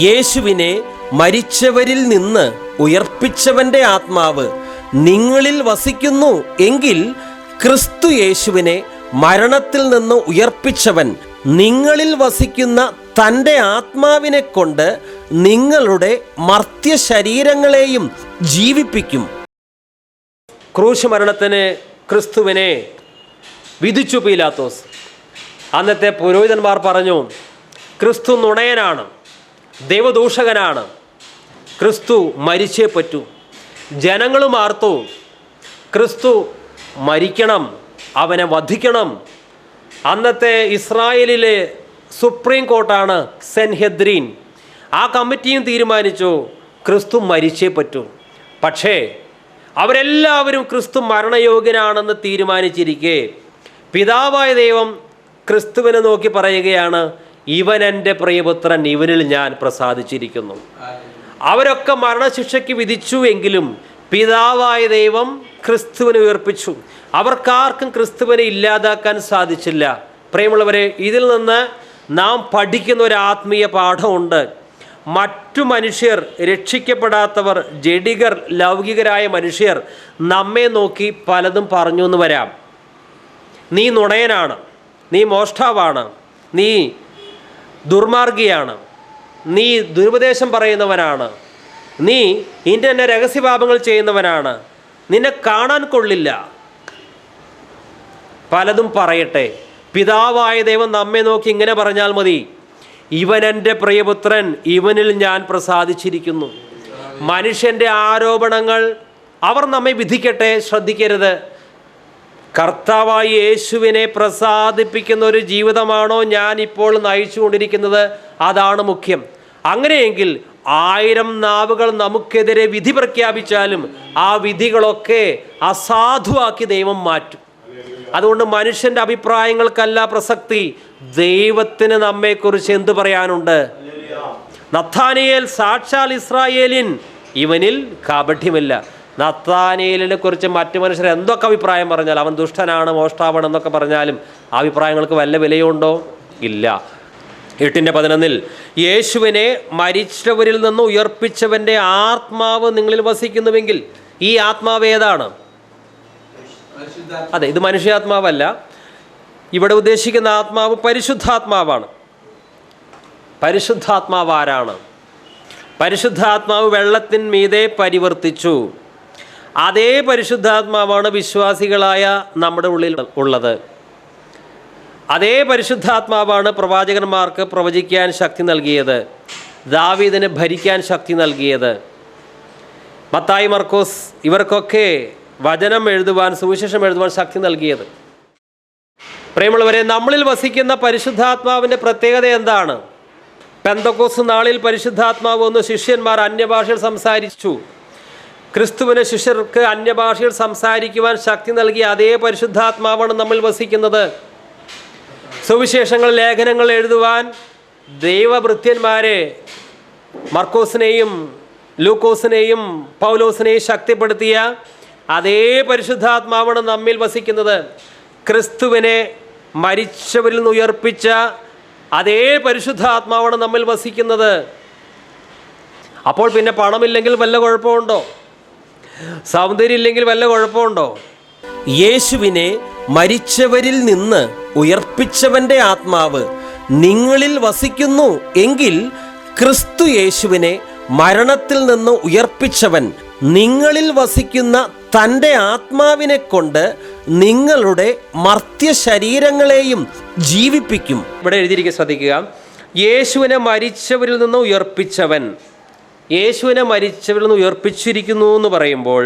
യേശുവിനെ മരിച്ചവരിൽ നിന്ന് ഉയർപ്പിച്ചവൻ്റെ ആത്മാവ് നിങ്ങളിൽ വസിക്കുന്നു എങ്കിൽ ക്രിസ്തു യേശുവിനെ മരണത്തിൽ നിന്ന് ഉയർപ്പിച്ചവൻ നിങ്ങളിൽ വസിക്കുന്ന തൻ്റെ ആത്മാവിനെ കൊണ്ട് നിങ്ങളുടെ മർത്യ ശരീരങ്ങളെയും ജീവിപ്പിക്കും. ക്രൂശ് മരണത്തിന് ക്രിസ്തുവിനെ വിധിച്ചു പീലാത്തോസ്. അന്നത്തെ പുരോഹിതന്മാർ പറഞ്ഞു, ക്രിസ്തു നുണയനാണ്, ദൈവദൂഷകനാണ്, ക്രിസ്തു മരിച്ചേ പറ്റൂ. ജനങ്ങളും ആർത്തു, ക്രിസ്തു മരിക്കണം, അവനെ വധിക്കണം. അന്നത്തെ ഇസ്രായേലിലെ സുപ്രീം കോർട്ടാണ് സെൻഹെദ്രീൻ. ആ കമ്മിറ്റിയും തീരുമാനിച്ചു ക്രിസ്തു മരിച്ചേ പറ്റൂ. പക്ഷേ അവരെല്ലാവരും ക്രിസ്തു മരണയോഗ്യനാണെന്ന് തീരുമാനിച്ചിരിക്കെ പിതാവായ ദൈവം ക്രിസ്തുവിനെ നോക്കി പറയുകയാണ്, ഇവൻ എൻ്റെ പ്രിയപുത്രൻ, ഇവനിൽ ഞാൻ പ്രസാദിച്ചിരിക്കുന്നു. അവരൊക്കെ മരണശിക്ഷയ്ക്ക് വിധിച്ചു എങ്കിലും പിതാവായ ദൈവം ക്രിസ്തുവിനെ ഉയർപ്പിച്ചു. അവർക്കാർക്കും ക്രിസ്തുവിനെ ഇല്ലാതാക്കാൻ സാധിച്ചില്ല. പ്രിയമുള്ളവരെ, ഇതിൽ നിന്ന് നാം പഠിക്കുന്ന ഒരു ആത്മീയ പാഠമുണ്ട്. മറ്റു മനുഷ്യർ, രക്ഷിക്കപ്പെടാത്തവർ, ജഡികർ, ലൗകികരായ മനുഷ്യർ നമ്മെ നോക്കി പലതും പറഞ്ഞു എന്ന് വരാം. നീ നുണയനാണ്, നീ മോഷ്ടാവാണ്, നീ ദുർമാർഗിയാണ്, നീ ദുരുപദേശം പറയുന്നവനാണ്, നീ ഇന്ന രഹസ്യപാപങ്ങൾ ചെയ്യുന്നവനാണ്, നിന്നെ കാണാൻ കൊള്ളില്ല, പലതും പറയട്ടെ. പിതാവായ ദൈവം നമ്മെ നോക്കി ഇങ്ങനെ പറഞ്ഞാൽ മതി, ഇവൻ എൻ്റെ പ്രിയപുത്രൻ, ഇവനിൽ ഞാൻ പ്രസാദിച്ചിരിക്കുന്നു. മനുഷ്യൻ്റെ ആരോപണങ്ങൾ അവർ നമ്മെ വിധിക്കട്ടെ, ശ്രദ്ധിക്കരുത്. കർത്താവായ യേശുവിനെ പ്രസാദിപ്പിക്കുന്ന ഒരു ജീവിതമാണോ ഞാൻ ഇപ്പോൾ നയിച്ചു കൊണ്ടിരിക്കുന്നത്? അതാണ് മുഖ്യം. അങ്ങനെയെങ്കിൽ 1000 നാവുകൾ നമുക്കെതിരെ വിധി പ്രഖ്യാപിച്ചാലും ആ വിധികളൊക്കെ അസാധുവാക്കി ദൈവം മാറ്റും. അതുകൊണ്ട് മനുഷ്യൻ്റെ അഭിപ്രായങ്ങൾക്കല്ല പ്രസക്തി, ദൈവത്തിന് നമ്മെക്കുറിച്ച് എന്തു പറയാനുണ്ട്? നഥാനിയേൽ സാക്ഷാൽ ഇസ്രായേലിൻ, ഇവനിൽ കാപഠ്യമില്ല. നഥാനിയേലിനെ കുറിച്ച് മറ്റു മനുഷ്യർ എന്തൊക്കെ അഭിപ്രായം പറഞ്ഞാൽ, അവൻ ദുഷ്ടനാണ്, മോഷ്ടാവാണ് എന്നൊക്കെ പറഞ്ഞാലും ആ അഭിപ്രായങ്ങൾക്ക് വല്ല വിലയുണ്ടോ? ഇല്ല. 8:11 യേശുവിനെ മരിച്ചവരിൽ നിന്ന് ഉയർപ്പിച്ചവൻ്റെ ആത്മാവ് നിങ്ങളിൽ വസിക്കുന്നുവെങ്കിൽ, ഈ ആത്മാവ് ഏതാണ്? അതെ, ഇത് മനുഷ്യാത്മാവല്ല. ഇവിടെ ഉദ്ദേശിക്കുന്ന ആത്മാവ് പരിശുദ്ധാത്മാവാണ്. പരിശുദ്ധാത്മാവ് ആരാണ്? പരിശുദ്ധാത്മാവ് വെള്ളത്തിന്മീതെ പരിവർത്തിച്ചു. അതേ പരിശുദ്ധാത്മാവാണ് വിശ്വാസികളായ നമ്മുടെ ഉള്ളിൽ ഉള്ളത്. അതേ പരിശുദ്ധാത്മാവാണ് പ്രവാചകന്മാർക്ക് പ്രവചിക്കാൻ ശക്തി നൽകിയത്, ദാവീദിന് ഭരിക്കാൻ ശക്തി നൽകിയത്, മത്തായി, മർക്കോസ് ഇവർക്കൊക്കെ വചനം എഴുതുവാൻ, സുവിശേഷം എഴുതുവാൻ ശക്തി നൽകിയത്. പ്രിയമുള്ളവരെ, നമ്മളിൽ വസിക്കുന്ന പരിശുദ്ധാത്മാവിൻ്റെ പ്രത്യേകത എന്താണ്? പെന്തക്കോസ്ത് നാളിൽ പരിശുദ്ധാത്മാവ് വന്നു, ശിഷ്യന്മാർ അന്യഭാഷയിൽ സംസാരിച്ചു. ക്രിസ്തുവിന് ശിഷ്യർക്ക് അന്യഭാഷയിൽ സംസാരിക്കുവാൻ ശക്തി നൽകിയ അതേ പരിശുദ്ധാത്മാവാണ് നമ്മിൽ വസിക്കുന്നത്. സുവിശേഷങ്ങൾ, ലേഖനങ്ങൾ എഴുതുവാൻ ദൈവഭൃത്യന്മാരെ മർക്കോസിനെയും ലൂക്കോസിനെയും പൗലോസിനെയും ശക്തിപ്പെടുത്തിയ അതേ പരിശുദ്ധാത്മാവാണ് നമ്മിൽ വസിക്കുന്നത്. ക്രിസ്തുവിനെ മരിച്ചവരിൽ നിന്ന് ഉയർപ്പിച്ച അതേ പരിശുദ്ധാത്മാവാണ് നമ്മിൽ വസിക്കുന്നത്. അപ്പോൾ പിന്നെ പണമില്ലെങ്കിൽ വല്ല കുഴപ്പമുണ്ടോ? സൗന്ദര്യം ഇല്ലെങ്കിൽ വല്ല കുഴപ്പമുണ്ടോ? യേശുവിനെ മരിച്ചവരിൽ നിന്ന് ഉയർപ്പിച്ചവൻ്റെ ആത്മാവ് നിങ്ങളിൽ വസിക്കുന്നു എങ്കിൽ ക്രിസ്തു യേശുവിനെ മരണത്തിൽ നിന്ന് ഉയർപ്പിച്ചവൻ നിങ്ങളിൽ വസിക്കുന്ന തൻ്റെ ആത്മാവിനെ കൊണ്ട് നിങ്ങളുടെ മർത്യ ശരീരങ്ങളെയും ജീവിപ്പിക്കും. ഇവിടെ എഴുതിയിരിക്കുക, ശ്രദ്ധിക്കുക. യേശുവിനെ മരിച്ചവരിൽ നിന്ന് ഉയർപ്പിച്ചവൻ, യേശുവിനെ മരിച്ചവരിൽ നിന്ന് ഉയർപ്പിച്ചിരിക്കുന്നു എന്ന് പറയുമ്പോൾ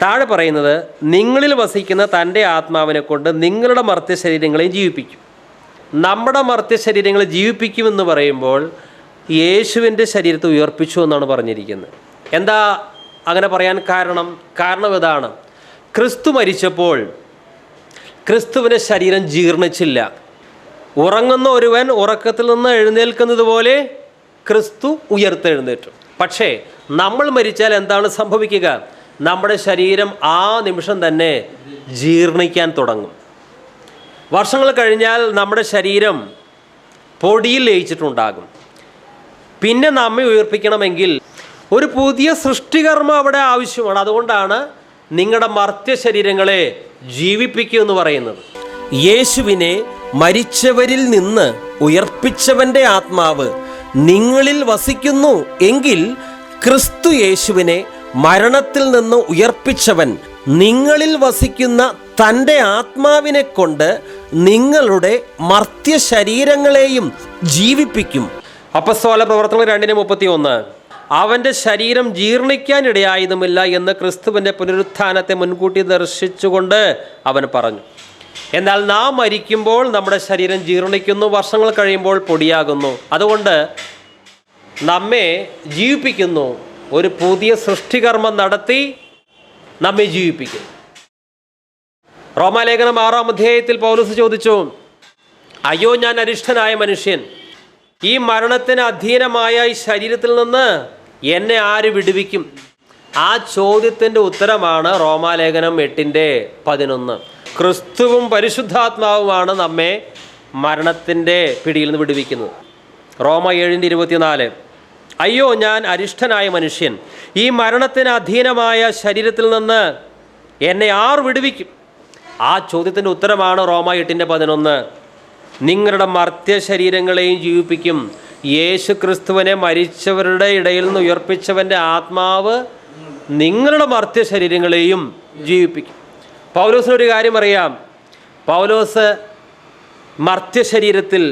താഴെ പറയുന്നത്, നിങ്ങളിൽ വസിക്കുന്ന തൻ്റെ ആത്മാവിനെ കൊണ്ട് നിങ്ങളുടെ മർത്യ ശരീരങ്ങളെയും ജീവിപ്പിക്കും. നമ്മുടെ മർത്യ ശരീരങ്ങളെ ജീവിപ്പിക്കുമെന്ന് പറയുമ്പോൾ യേശുവിൻ്റെ ശരീരത്തെ ഉയർപ്പിച്ചു എന്നാണ് പറഞ്ഞിരിക്കുന്നത്. എന്താ അങ്ങനെ പറയാൻ കാരണം ഇതാണ്. ക്രിസ്തു മരിച്ചപ്പോൾ ക്രിസ്തുവിൻ്റെ ശരീരം ജീർണിച്ചില്ല. ഉറങ്ങുന്ന ഒരുവൻ ഉറക്കത്തിൽ നിന്ന് എഴുന്നേൽക്കുന്നത് പോലെ ക്രിസ്തു ഉയർത്തെഴുന്നേറ്റു. പക്ഷേ നമ്മൾ മരിച്ചാൽ എന്താണ് സംഭവിക്കുക? നമ്മുടെ ശരീരം ആ നിമിഷം തന്നെ ജീർണിക്കാൻ തുടങ്ങും. വർഷങ്ങൾ കഴിഞ്ഞാൽ നമ്മുടെ ശരീരം പൊടിയിൽ ലയിച്ചിട്ടുണ്ടാകും. പിന്നെ നമ്മെ ഉയർപ്പിക്കണമെങ്കിൽ ഒരു പുതിയ സൃഷ്ടികർമ്മം അവിടെ ആവശ്യമാണ്. അതുകൊണ്ടാണ് നിങ്ങളുടെ മർത്യ ശരീരങ്ങളെ ജീവിപ്പിക്കൂ എന്ന് പറയുന്നത്. യേശുവിനെ മരിച്ചവരിൽ നിന്ന് ഉയർപ്പിച്ചവന്റെ ആത്മാവ് നിങ്ങളിൽ വസിക്കുന്നു എങ്കിൽ ക്രിസ്തു യേശുവിനെ മരണത്തിൽ നിന്ന് ഉയർപ്പിച്ചവൻ നിങ്ങളിൽ വസിക്കുന്ന തൻ്റെ ആത്മാവിനെ കൊണ്ട് നിങ്ങളുടെ മർത്യ ശരീരങ്ങളെയും ജീവിപ്പിക്കും. അപ്പസ്തോല പ്രവർത്തനങ്ങൾ 2:31 അവൻ്റെ ശരീരം ജീർണിക്കാനിടയായതുമില്ല എന്ന് ക്രിസ്തുവിൻ്റെ പുനരുത്ഥാനത്തെ മുൻകൂട്ടി ദർശിച്ചുകൊണ്ട് അവൻ പറഞ്ഞു. എന്നാൽ നാം മരിക്കുമ്പോൾ നമ്മുടെ ശരീരം ജീർണിക്കുന്നു, വർഷങ്ങൾ കഴിയുമ്പോൾ പൊടിയാകുന്നു. അതുകൊണ്ട് നമ്മെ ജീവിപ്പിക്കുന്നു, ഒരു പുതിയ സൃഷ്ടികർമ്മം നടത്തി നമ്മെ ജീവിപ്പിക്കും. റോമാലേഖനം 6-ാം അധ്യായത്തിൽ പൗലോസ് ചോദിച്ചു, അയ്യോ ഞാൻ അരിഷ്ടനായ മനുഷ്യൻ, ഈ മരണത്തിന് അധീനമായ ഈ ശരീരത്തിൽ നിന്ന് എന്നെ ആര് വിടുവിക്കും? ആ ചോദ്യത്തിൻ്റെ ഉത്തരമാണ് റോമാലേഖനം 8:11. ക്രിസ്തുവും പരിശുദ്ധാത്മാവുമാണ് നമ്മെ മരണത്തിൻ്റെ പിടിയിൽ നിന്ന് വിടുവിക്കുന്നത്. റോമ 7:24 അയ്യോ ഞാൻ അരിഷ്ടനായ മനുഷ്യൻ, ഈ മരണത്തിന് അധീനമായ ശരീരത്തിൽ നിന്ന് എന്നെ ആർ വിടുവിക്കും? ആ ചോദ്യത്തിൻ്റെ ഉത്തരമാണ് റോമ 8:11. നിങ്ങളുടെ മർത്യ ശരീരങ്ങളെയും ജീവിപ്പിക്കും. യേശു ക്രിസ്തുവിനെ മരിച്ചവരുടെ ഇടയിൽ നിന്ന് ഉയർപ്പിച്ചവൻ്റെ ആത്മാവ് നിങ്ങളുടെ മർത്യ ശരീരങ്ങളെയും ജീവിപ്പിക്കും. പൗലോസിനൊരു കാര്യം അറിയാം. പൗലോസ് മർത്യ ശരീരത്തിൽ,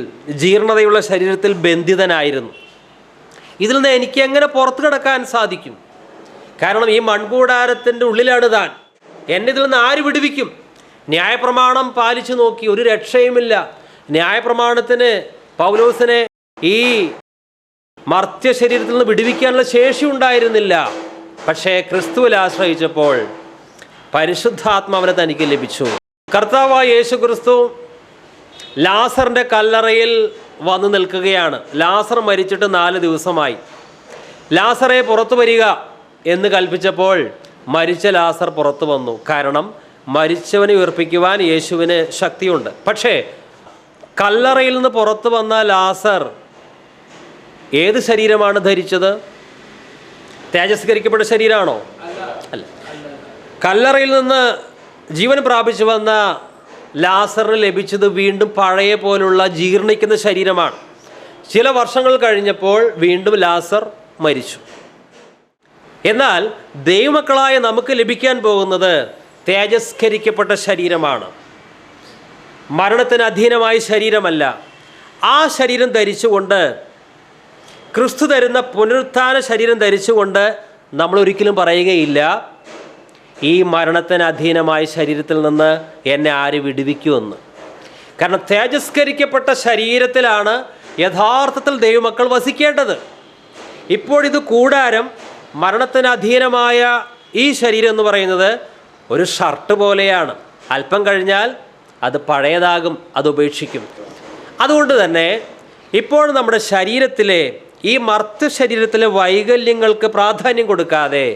ജീർണതയുള്ള ശരീരത്തിൽ ബന്ധിതനായിരുന്നു. ഇതിൽ നിന്ന് എനിക്ക് എങ്ങനെ പുറത്തു കിടക്കാൻ സാധിക്കും? കാരണം ഈ മൺകൂടാരത്തിൻ്റെ ഉള്ളിലാണ് താൻ. എന്നെ ഇതിൽ നിന്ന് ആര് വിടുവിക്കും? ന്യായപ്രമാണം പാലിച്ചു നോക്കി, ഒരു രക്ഷയുമില്ല. ന്യായപ്രമാണത്തിന് പൗലോസിനെ ഈ മർത്യ ശരീരത്തിൽ നിന്ന് വിടുവിക്കാനുള്ള ശേഷി ഉണ്ടായിരുന്നില്ല. പക്ഷേ ക്രിസ്തുവിൽ ആശ്രയിച്ചപ്പോൾ പരിശുദ്ധാത്മാവിനെ തനിക്ക് ലഭിച്ചു. കർത്താവായ യേശു ക്രിസ്തു ലാസറിൻ്റെ കല്ലറയിൽ വന്നു നിൽക്കുകയാണ്. ലാസർ മരിച്ചിട്ട് 4 ദിവസമായി. ലാസറെ പുറത്തു വരിക എന്ന് കൽപ്പിച്ചപ്പോൾ മരിച്ച ലാസർ പുറത്തു വന്നു. കാരണം മരിച്ചവനെ ഉയർപ്പിക്കുവാൻ യേശുവിന് ശക്തിയുണ്ട്. പക്ഷേ കല്ലറയിൽ നിന്ന് പുറത്തു വന്ന ലാസർ ഏത് ശരീരമാണ് ധരിച്ചത്? തേജസ്കരിക്കപ്പെട്ട ശരീരമാണോ? അല്ല. കല്ലറയിൽ നിന്ന് ജീവൻ പ്രാപിച്ചു വന്ന ലാസറിന് ലഭിച്ചത് വീണ്ടും പഴയ പോലുള്ള ജീർണിക്കുന്ന ശരീരമാണ്. ചില വർഷങ്ങൾ കഴിഞ്ഞപ്പോൾ വീണ്ടും ലാസർ മരിച്ചു. എന്നാൽ ദൈവമക്കളായ നമുക്ക് ലഭിക്കാൻ പോകുന്നത് തേജസ്കരിക്കപ്പെട്ട ശരീരമാണ്. മരണത്തിന് അധീനമായ ശരീരമല്ല. ആ ശരീരം ധരിച്ചുകൊണ്ട്, ക്രിസ്തു തരുന്ന പുനരുത്ഥാന ശരീരം ധരിച്ചുകൊണ്ട് നമ്മൾ ഒരിക്കലും പറയുകയില്ല, ഈ മരണത്തിന് അധീനമായ ശരീരത്തിൽ നിന്ന് എന്നെ ആര് വിടുവിക്കുമെന്ന്. കാരണം തേജസ്കരിക്കപ്പെട്ട ശരീരത്തിലാണ് യഥാർത്ഥത്തിൽ ദൈവമക്കൾ വസിക്കേണ്ടത്. ഇപ്പോഴിത് കൂടാരം, മരണത്തിന് അധീനമായ ഈ ശരീരം എന്ന് പറയുന്നത് ഒരു ഷർട്ട് പോലെയാണ്. അല്പം കഴിഞ്ഞാൽ അത് പഴയതാകും, അത് ഉപേക്ഷിക്കും. അതുകൊണ്ട് തന്നെ ഇപ്പോൾ നമ്മുടെ ശരീരത്തിലെ ഈ മർത്യ ശരീരത്തിലെ വൈകല്യങ്ങൾക്ക് പ്രാധാന്യം കൊടുക്കാതെ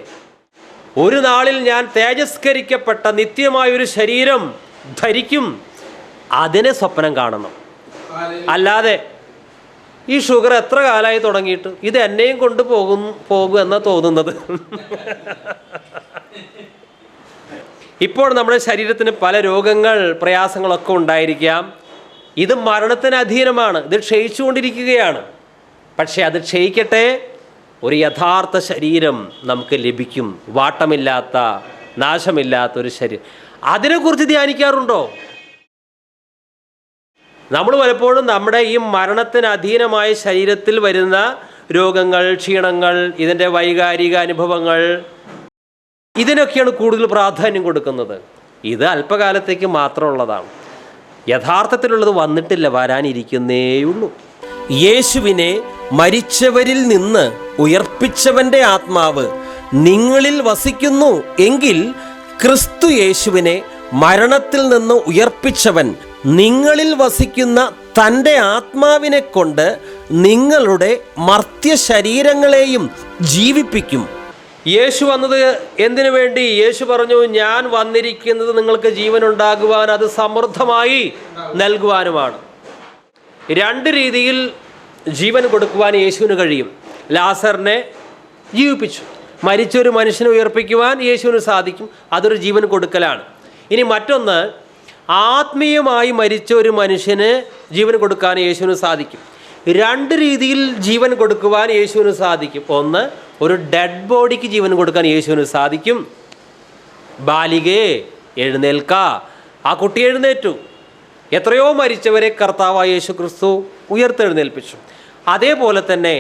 ഒരു നാളിൽ ഞാൻ തേജസ്കരിക്കപ്പെട്ട നിത്യമായൊരു ശരീരം ധരിക്കും, അതിനെ സ്വപ്നം കാണണം. അല്ലാതെ ഈ ഷുഗർ എത്ര കാലമായി തുടങ്ങിയിട്ട് ഇത് എന്നെയും കൊണ്ട് പോകും എന്നാണ് തോന്നുന്നത്. ഇപ്പോൾ നമ്മുടെ ശരീരത്തിന് പല രോഗങ്ങൾ, പ്രയാസങ്ങളൊക്കെ ഉണ്ടായിരിക്കാം. ഇത് മരണത്തിന് അധീനമാണ്, ഇത് ക്ഷയിച്ചുകൊണ്ടിരിക്കുകയാണ്. പക്ഷേ അത് ക്ഷയിക്കട്ടെ, ഒരു യഥാർത്ഥ ശരീരം നമുക്ക് ലഭിക്കും. വാട്ടമില്ലാത്ത, നാശമില്ലാത്ത ഒരു ശരീരം. അതിനെക്കുറിച്ച് ധ്യാനിക്കാറുണ്ടോ? നമ്മൾ പലപ്പോഴും നമ്മുടെ ഈ മരണത്തിന് അധീനമായ ശരീരത്തിൽ വരുന്ന രോഗങ്ങൾ, ക്ഷീണങ്ങൾ, ഇതിൻ്റെ വൈകാരിക അനുഭവങ്ങൾ, ഇതിനൊക്കെയാണ് കൂടുതൽ പ്രാധാന്യം കൊടുക്കുന്നത്. ഇത് അല്പകാലത്തേക്ക് മാത്രമുള്ളതാണ്. യഥാർത്ഥത്തിലുള്ളത് വന്നിട്ടില്ല, വരാനിരിക്കുന്നേയുള്ളൂ. യേശുവിനെ മരിച്ചവരിൽ നിന്ന് ഉയർപ്പിച്ചവന്റെ ആത്മാവ് നിങ്ങളിൽ വസിക്കുന്നു എങ്കിൽ ക്രിസ്തു യേശുവിനെ മരണത്തിൽ നിന്ന് ഉയർപ്പിച്ചവൻ നിങ്ങളിൽ വസിക്കുന്ന തൻ്റെ ആത്മാവിനെ കൊണ്ട് നിങ്ങളുടെ മർത്യ ശരീരങ്ങളെയും ജീവിപ്പിക്കും. യേശു വന്നത് എന്തിനു വേണ്ടി? യേശു പറഞ്ഞു, ഞാൻ വന്നിരിക്കുന്നത് നിങ്ങൾക്ക് ജീവൻ ഉണ്ടാകുവാൻ, അത് സമൃദ്ധമായി നൽകുവാനുമാണ്. 2 രീതിയിൽ ജീവൻ കൊടുക്കുവാൻ യേശുവിന് കഴിയും. ലാസറിനെ ജീവിപ്പിച്ചു. മരിച്ചൊരു മനുഷ്യനെ ഉയർപ്പിക്കുവാൻ യേശുവിന് സാധിക്കും. അതൊരു ജീവൻ കൊടുക്കലാണ്. ഇനി മറ്റൊന്ന്, ആത്മീയമായി മരിച്ച ഒരു മനുഷ്യന് ജീവൻ കൊടുക്കാൻ യേശുവിന് സാധിക്കും. രണ്ട് രീതിയിൽ ജീവൻ കൊടുക്കുവാൻ യേശുവിന് സാധിക്കും. ഒന്ന്, ഒരു ഡെഡ് ബോഡിക്ക് ജീവൻ കൊടുക്കാൻ യേശുവിന് സാധിക്കും. ബാലികേ എഴുന്നേൽക്ക, ആ കുട്ടി എഴുന്നേറ്റു. എത്രയോ മരിച്ചവരെ കർത്താവായ യേശു ക്രിസ്തു ഉയർത്തെഴുന്നേൽപ്പിച്ചു. അതേപോലെ തന്നെ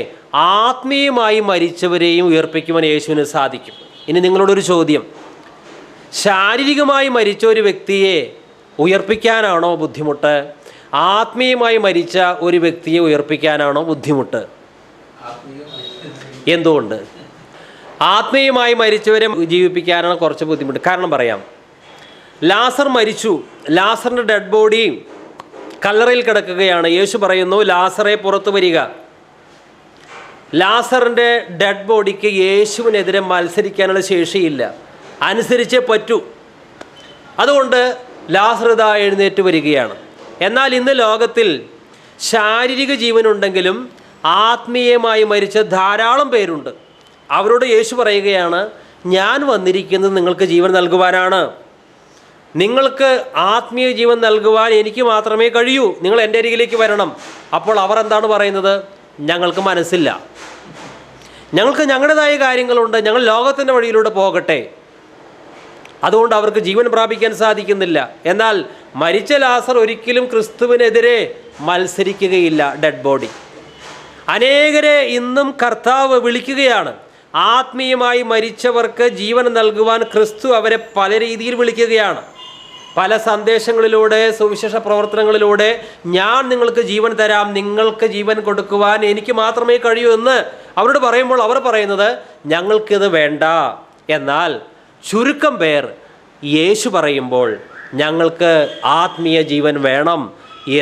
ആത്മീയമായി മരിച്ചവരെയും ഉയർപ്പിക്കുവാൻ യേശുവിന് സാധിക്കും. ഇനി നിങ്ങളോടൊരു ചോദ്യം, ശാരീരികമായി മരിച്ച ഒരു വ്യക്തിയെ ഉയർപ്പിക്കാനാണോ ബുദ്ധിമുട്ട്? ആത്മീയമായി മരിച്ച ഒരു വ്യക്തിയെ ഉയർപ്പിക്കാനാണോ ബുദ്ധിമുട്ട്? എന്തുകൊണ്ട്? ആത്മീയമായി മരിച്ചവരെ ജീവിപ്പിക്കാനാണ് കുറച്ച് ബുദ്ധിമുട്ട്. കാരണം പറയാം. ലാസർ മരിച്ചു. ലാസറിൻ്റെ ഡെഡ് ബോഡി കല്ലറയിൽ കിടക്കുകയാണ്. യേശു പറയുന്നു, ലാസറെ പുറത്തു വരിക. ലാസറിൻ്റെ ഡെഡ് ബോഡിക്ക് യേശുവിനെതിരെ മത്സരിക്കാനുള്ള ശേഷിയില്ല, അനുസരിച്ചേ പറ്റൂ. അതുകൊണ്ട് ലാസർ ഇതാ എഴുന്നേറ്റ് വരികയാണ്. എന്നാൽ ഇന്ന് ലോകത്തിൽ ശാരീരിക ജീവനുണ്ടെങ്കിലും ആത്മീയമായി മരിച്ച ധാരാളം പേരുണ്ട്. അവരോട് യേശു പറയുകയാണ്, ഞാൻ വന്നിരിക്കുന്നത് നിങ്ങൾക്ക് ജീവൻ നൽകുവാനാണ്. നിങ്ങൾക്ക് ആത്മീയ ജീവൻ നൽകുവാൻ എനിക്ക് മാത്രമേ കഴിയൂ. നിങ്ങൾ എൻ്റെ അരികിലേക്ക് വരണം. അപ്പോൾ അവർ എന്താണ് പറയുന്നത്? ഞങ്ങൾക്ക് മനസ്സില്ല, ഞങ്ങൾക്ക് ഞങ്ങളുടേതായ കാര്യങ്ങളുണ്ട്, ഞങ്ങൾ ലോകത്തിൻ്റെ വഴിയിലൂടെ പോകട്ടെ. അതുകൊണ്ട് അവർക്ക് ജീവൻ പ്രാപിക്കാൻ സാധിക്കുന്നില്ല. എന്നാൽ മരിച്ച ലാസർ ഒരിക്കലും ക്രിസ്തുവിനെതിരെ മത്സരിക്കുകയില്ല. ഡെഡ് ബോഡി അനേകരെ ഇന്നും കർത്താവ് വിളിക്കുകയാണ്. ആത്മീയമായി മരിച്ചവർക്ക് ജീവൻ നൽകുവാൻ ക്രിസ്തു അവരെ പല രീതിയിൽ വിളിക്കുകയാണ്. പല സന്ദേശങ്ങളിലൂടെ, സുവിശേഷ പ്രവർത്തനങ്ങളിലൂടെ ഞാൻ നിങ്ങൾക്ക് ജീവൻ തരാം, നിങ്ങൾക്ക് ജീവൻ കൊടുക്കുവാൻ എനിക്ക് മാത്രമേ കഴിയൂ എന്ന് അവരോട് പറയുമ്പോൾ അവർ പറയുന്നത് ഞങ്ങൾക്കിത് വേണ്ട. എന്നാൽ ചുരുക്കം പേർ യേശു പറയുമ്പോൾ ഞങ്ങൾക്ക് ആത്മീയ ജീവൻ വേണം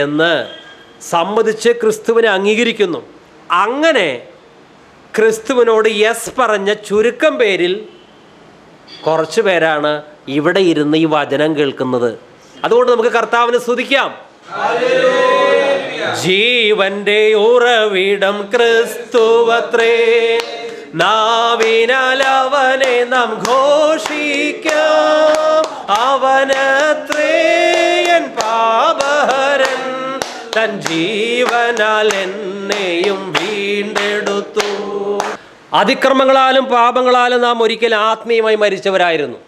എന്ന് സമ്മതിച്ച് ക്രിസ്തുവിനെ അംഗീകരിക്കുന്നു. അങ്ങനെ ക്രിസ്തുവിനോട് യെസ് പറഞ്ഞ ചുരുക്കം പേരിൽ കുറച്ച് പേരാണ് ഇവിടെ ഇരുന്ന് ഈ വചനം കേൾക്കുന്നത്. അതുകൊണ്ട് നമുക്ക് കർത്താവിനെ സ്തുതിക്കാം. ജീവന്റെ ഉറവിടം ക്രിസ്തുവത്രേ, നാവിനാൽ അവനെ നാം ഘോഷിക്കാം. അവനത്രേ എൻ പാപഹരൻ, തൻ ജീവനാൽ എന്നെയും വീണ്ടെടുത്തു. അതിക്രമങ്ങളാലും പാപങ്ങളാലും നാം ഒരിക്കൽ ആത്മീയമായി മരിച്ചവരായിരുന്നു.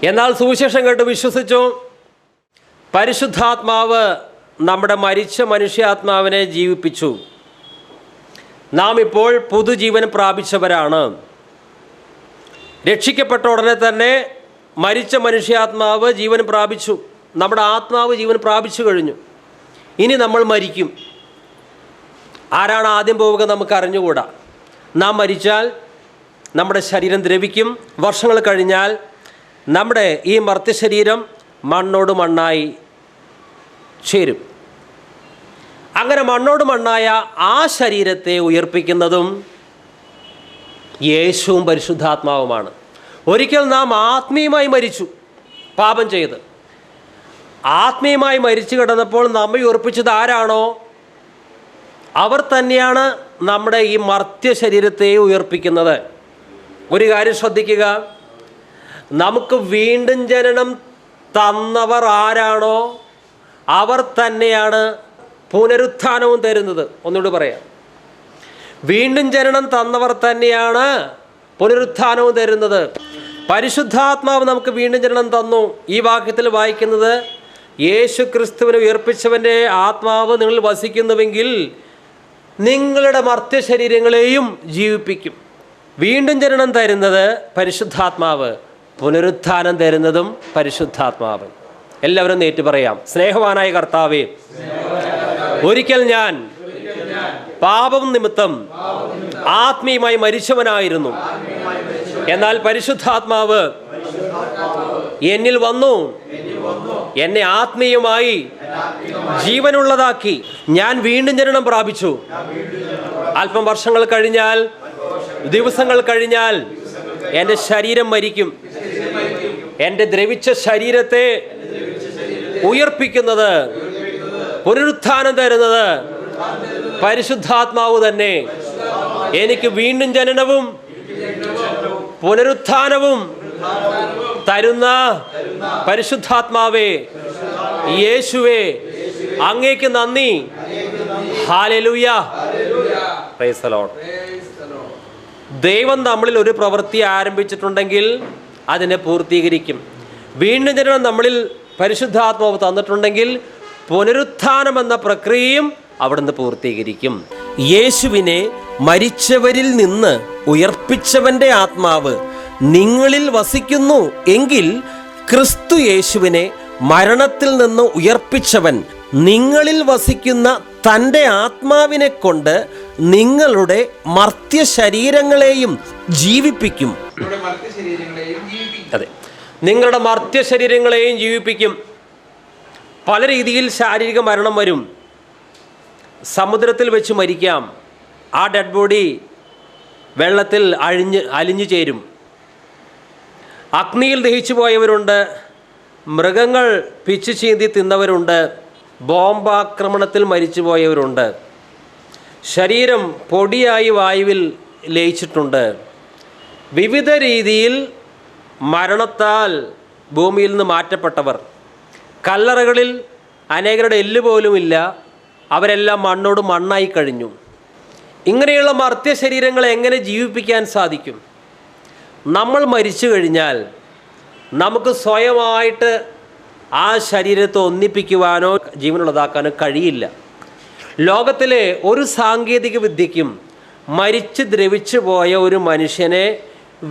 എന്നാൽ സുവിശേഷം കേട്ട് വിശ്വസിച്ചു. പരിശുദ്ധാത്മാവ് നമ്മുടെ മരിച്ച മനുഷ്യാത്മാവിനെ ജീവിപ്പിച്ചു. നാം ഇപ്പോൾ പുതുജീവൻ പ്രാപിച്ചവരാണ്. രക്ഷിക്കപ്പെട്ട ഉടനെ തന്നെ മരിച്ച മനുഷ്യാത്മാവ് ജീവൻ പ്രാപിച്ചു. നമ്മുടെ ആത്മാവ് ജീവൻ പ്രാപിച്ചു കഴിഞ്ഞു. ഇനി നമ്മൾ മരിക്കും. ആരാണ് ആദ്യം പോവുക നമുക്ക് അറിഞ്ഞുകൂടാ. നാം മരിച്ചാൽ നമ്മുടെ ശരീരം ദ്രവിക്കും. വർഷങ്ങൾ കഴിഞ്ഞാൽ നമ്മുടെ ഈ മർത്യശരീരം മണ്ണോട് മണ്ണായി ചേരും. അങ്ങനെ മണ്ണോട് മണ്ണായ ആ ശരീരത്തെ ഉയർപ്പിക്കുന്നതും യേശുവും പരിശുദ്ധാത്മാവുമാണ്. ഒരിക്കൽ നാം ആത്മീയമായി മരിച്ചു, പാപം ചെയ്ത് ആത്മീയമായി മരിച്ചു കിടന്നപ്പോൾ നമ്മെ ഉയർപ്പിച്ചത് ആരാണോ അവർ തന്നെയാണ് നമ്മുടെ ഈ മർത്യ ശരീരത്തെ ഉയർപ്പിക്കുന്നത്. ഒരു കാര്യം ശ്രദ്ധിക്കുക, നമുക്ക് വീണ്ടും ജനനം തന്നവർ ആരാണോ അവർ തന്നെയാണ് പുനരുത്ഥാനവും തരുന്നത്. ഒന്നുകൂടി പറയാം, വീണ്ടും ജനനം തന്നവർ തന്നെയാണ് പുനരുത്ഥാനവും തരുന്നത്. പരിശുദ്ധാത്മാവ് നമുക്ക് വീണ്ടും ജനനം തന്നു. ഈ വാക്യത്തിൽ വായിക്കുന്നത്, യേശു ക്രിസ്തുവിനെ ഉയർപ്പിച്ചവൻ്റെ ആത്മാവ് നിങ്ങളിൽ വസിക്കുന്നുവെങ്കിൽ നിങ്ങളുടെ മർത്യ ശരീരങ്ങളെയും ജീവിപ്പിക്കും. വീണ്ടും ജനനം തരുന്നത് പരിശുദ്ധാത്മാവ്, പുനരുത്ഥാനം തരുന്നതും പരിശുദ്ധാത്മാവ്. എല്ലാവരും നേറ്റു പറയാം, സ്നേഹവാനായ കർത്താവേ, ഒരിക്കൽ ഞാൻ പാപം നിമിത്തം ആത്മീയമായി മരിച്ചവനായിരുന്നു. എന്നാൽ പരിശുദ്ധാത്മാവ് എന്നിൽ വന്നു, എന്നെ ആത്മീയമായി ജീവനുള്ളതാക്കി. ഞാൻ വീണ്ടും ജനനം പ്രാപിച്ചു. അല്പം വർഷങ്ങൾ കഴിഞ്ഞാൽ, ദിവസങ്ങൾ കഴിഞ്ഞാൽ എൻ്റെ ശരീരം മരിക്കും. എൻ്റെ ദ്രവിച്ച ശരീരത്തെ ഉയർപ്പിക്കുന്നത്, പുനരുത്ഥാനം തരുന്നത് പരിശുദ്ധാത്മാവ് തന്നെ. എനിക്ക് വീണ്ടും ജനനവും പുനരുത്ഥാനവും തരുന്ന പരിശുദ്ധാത്മാവേ, യേശുവേ, അങ്ങേക്ക് നന്ദി. ഹല്ലേലൂയ. Praise the Lord. ദൈവം നമ്മളിൽ ഒരു പ്രവൃത്തി ആരംഭിച്ചിട്ടുണ്ടെങ്കിൽ അതിനെ പൂർത്തീകരിക്കും. വീണ്ടും ജനനം നമ്മളിൽ പരിശുദ്ധാത്മാവ് തന്നിട്ടുണ്ടെങ്കിൽ പുനരുത്ഥാനം എന്ന പ്രക്രിയയും അവിടുന്ന് പൂർത്തീകരിക്കും. യേശുവിനെ മരിച്ചവരിൽ നിന്ന് ഉയർപ്പിച്ചവന്റെ ആത്മാവ് നിങ്ങളിൽ വസിക്കുന്നു എങ്കിൽ ക്രിസ്തു യേശുവിനെ മരണത്തിൽ നിന്ന് ഉയർപ്പിച്ചവൻ നിങ്ങളിൽ വസിക്കുന്ന തൻ്റെ ആത്മാവിനെ കൊണ്ട് നിങ്ങളുടെ മർത്യ ശരീരങ്ങളെയും ജീവിപ്പിക്കും. അതെ, നിങ്ങളുടെ മർത്യ ശരീരങ്ങളെയും ജീവിപ്പിക്കും. പല രീതിയിൽ ശാരീരിക മരണം വരും. സമുദ്രത്തിൽ വെച്ച് മരിക്കാം. ആ ഡെഡ് ബോഡി വെള്ളത്തിൽ അലിഞ്ഞു ചേരും. അഗ്നിയിൽ ദഹിച്ചു പോയവരുണ്ട്, മൃഗങ്ങൾ പിച്ചു ചീന്തി തിന്നവരുണ്ട്, ബോംബാക്രമണത്തിൽ മരിച്ചു പോയവരുണ്ട്, ശരീരം പൊടിയായി വായുവിൽ ലയിച്ചിട്ടുണ്ട്. വിവിധ രീതിയിൽ മരണത്താൽ ഭൂമിയിൽ നിന്ന് മാറ്റപ്പെട്ടവർ. കല്ലറകളിൽ അനേകരുടെ എല്ല് പോലുമില്ല, അവരെല്ലാം മണ്ണോട് മണ്ണായി കഴിഞ്ഞു. ഇങ്ങനെയുള്ള മർത്യ ശരീരങ്ങളെ എങ്ങനെ ജീവിപ്പിക്കാൻ സാധിക്കും? നമ്മൾ മരിച്ചു കഴിഞ്ഞാൽ നമുക്ക് സ്വയമായിട്ട് ആ ശരീരത്തെ ഒന്നിപ്പിക്കുവാനോ ജീവനുള്ളതാക്കാനോ കഴിയില്ല. ലോകത്തിലെ ഒരു സാങ്കേതിക വിദ്യയ്ക്കും മരിച്ച് ദ്രവിച്ചു പോയ ഒരു മനുഷ്യനെ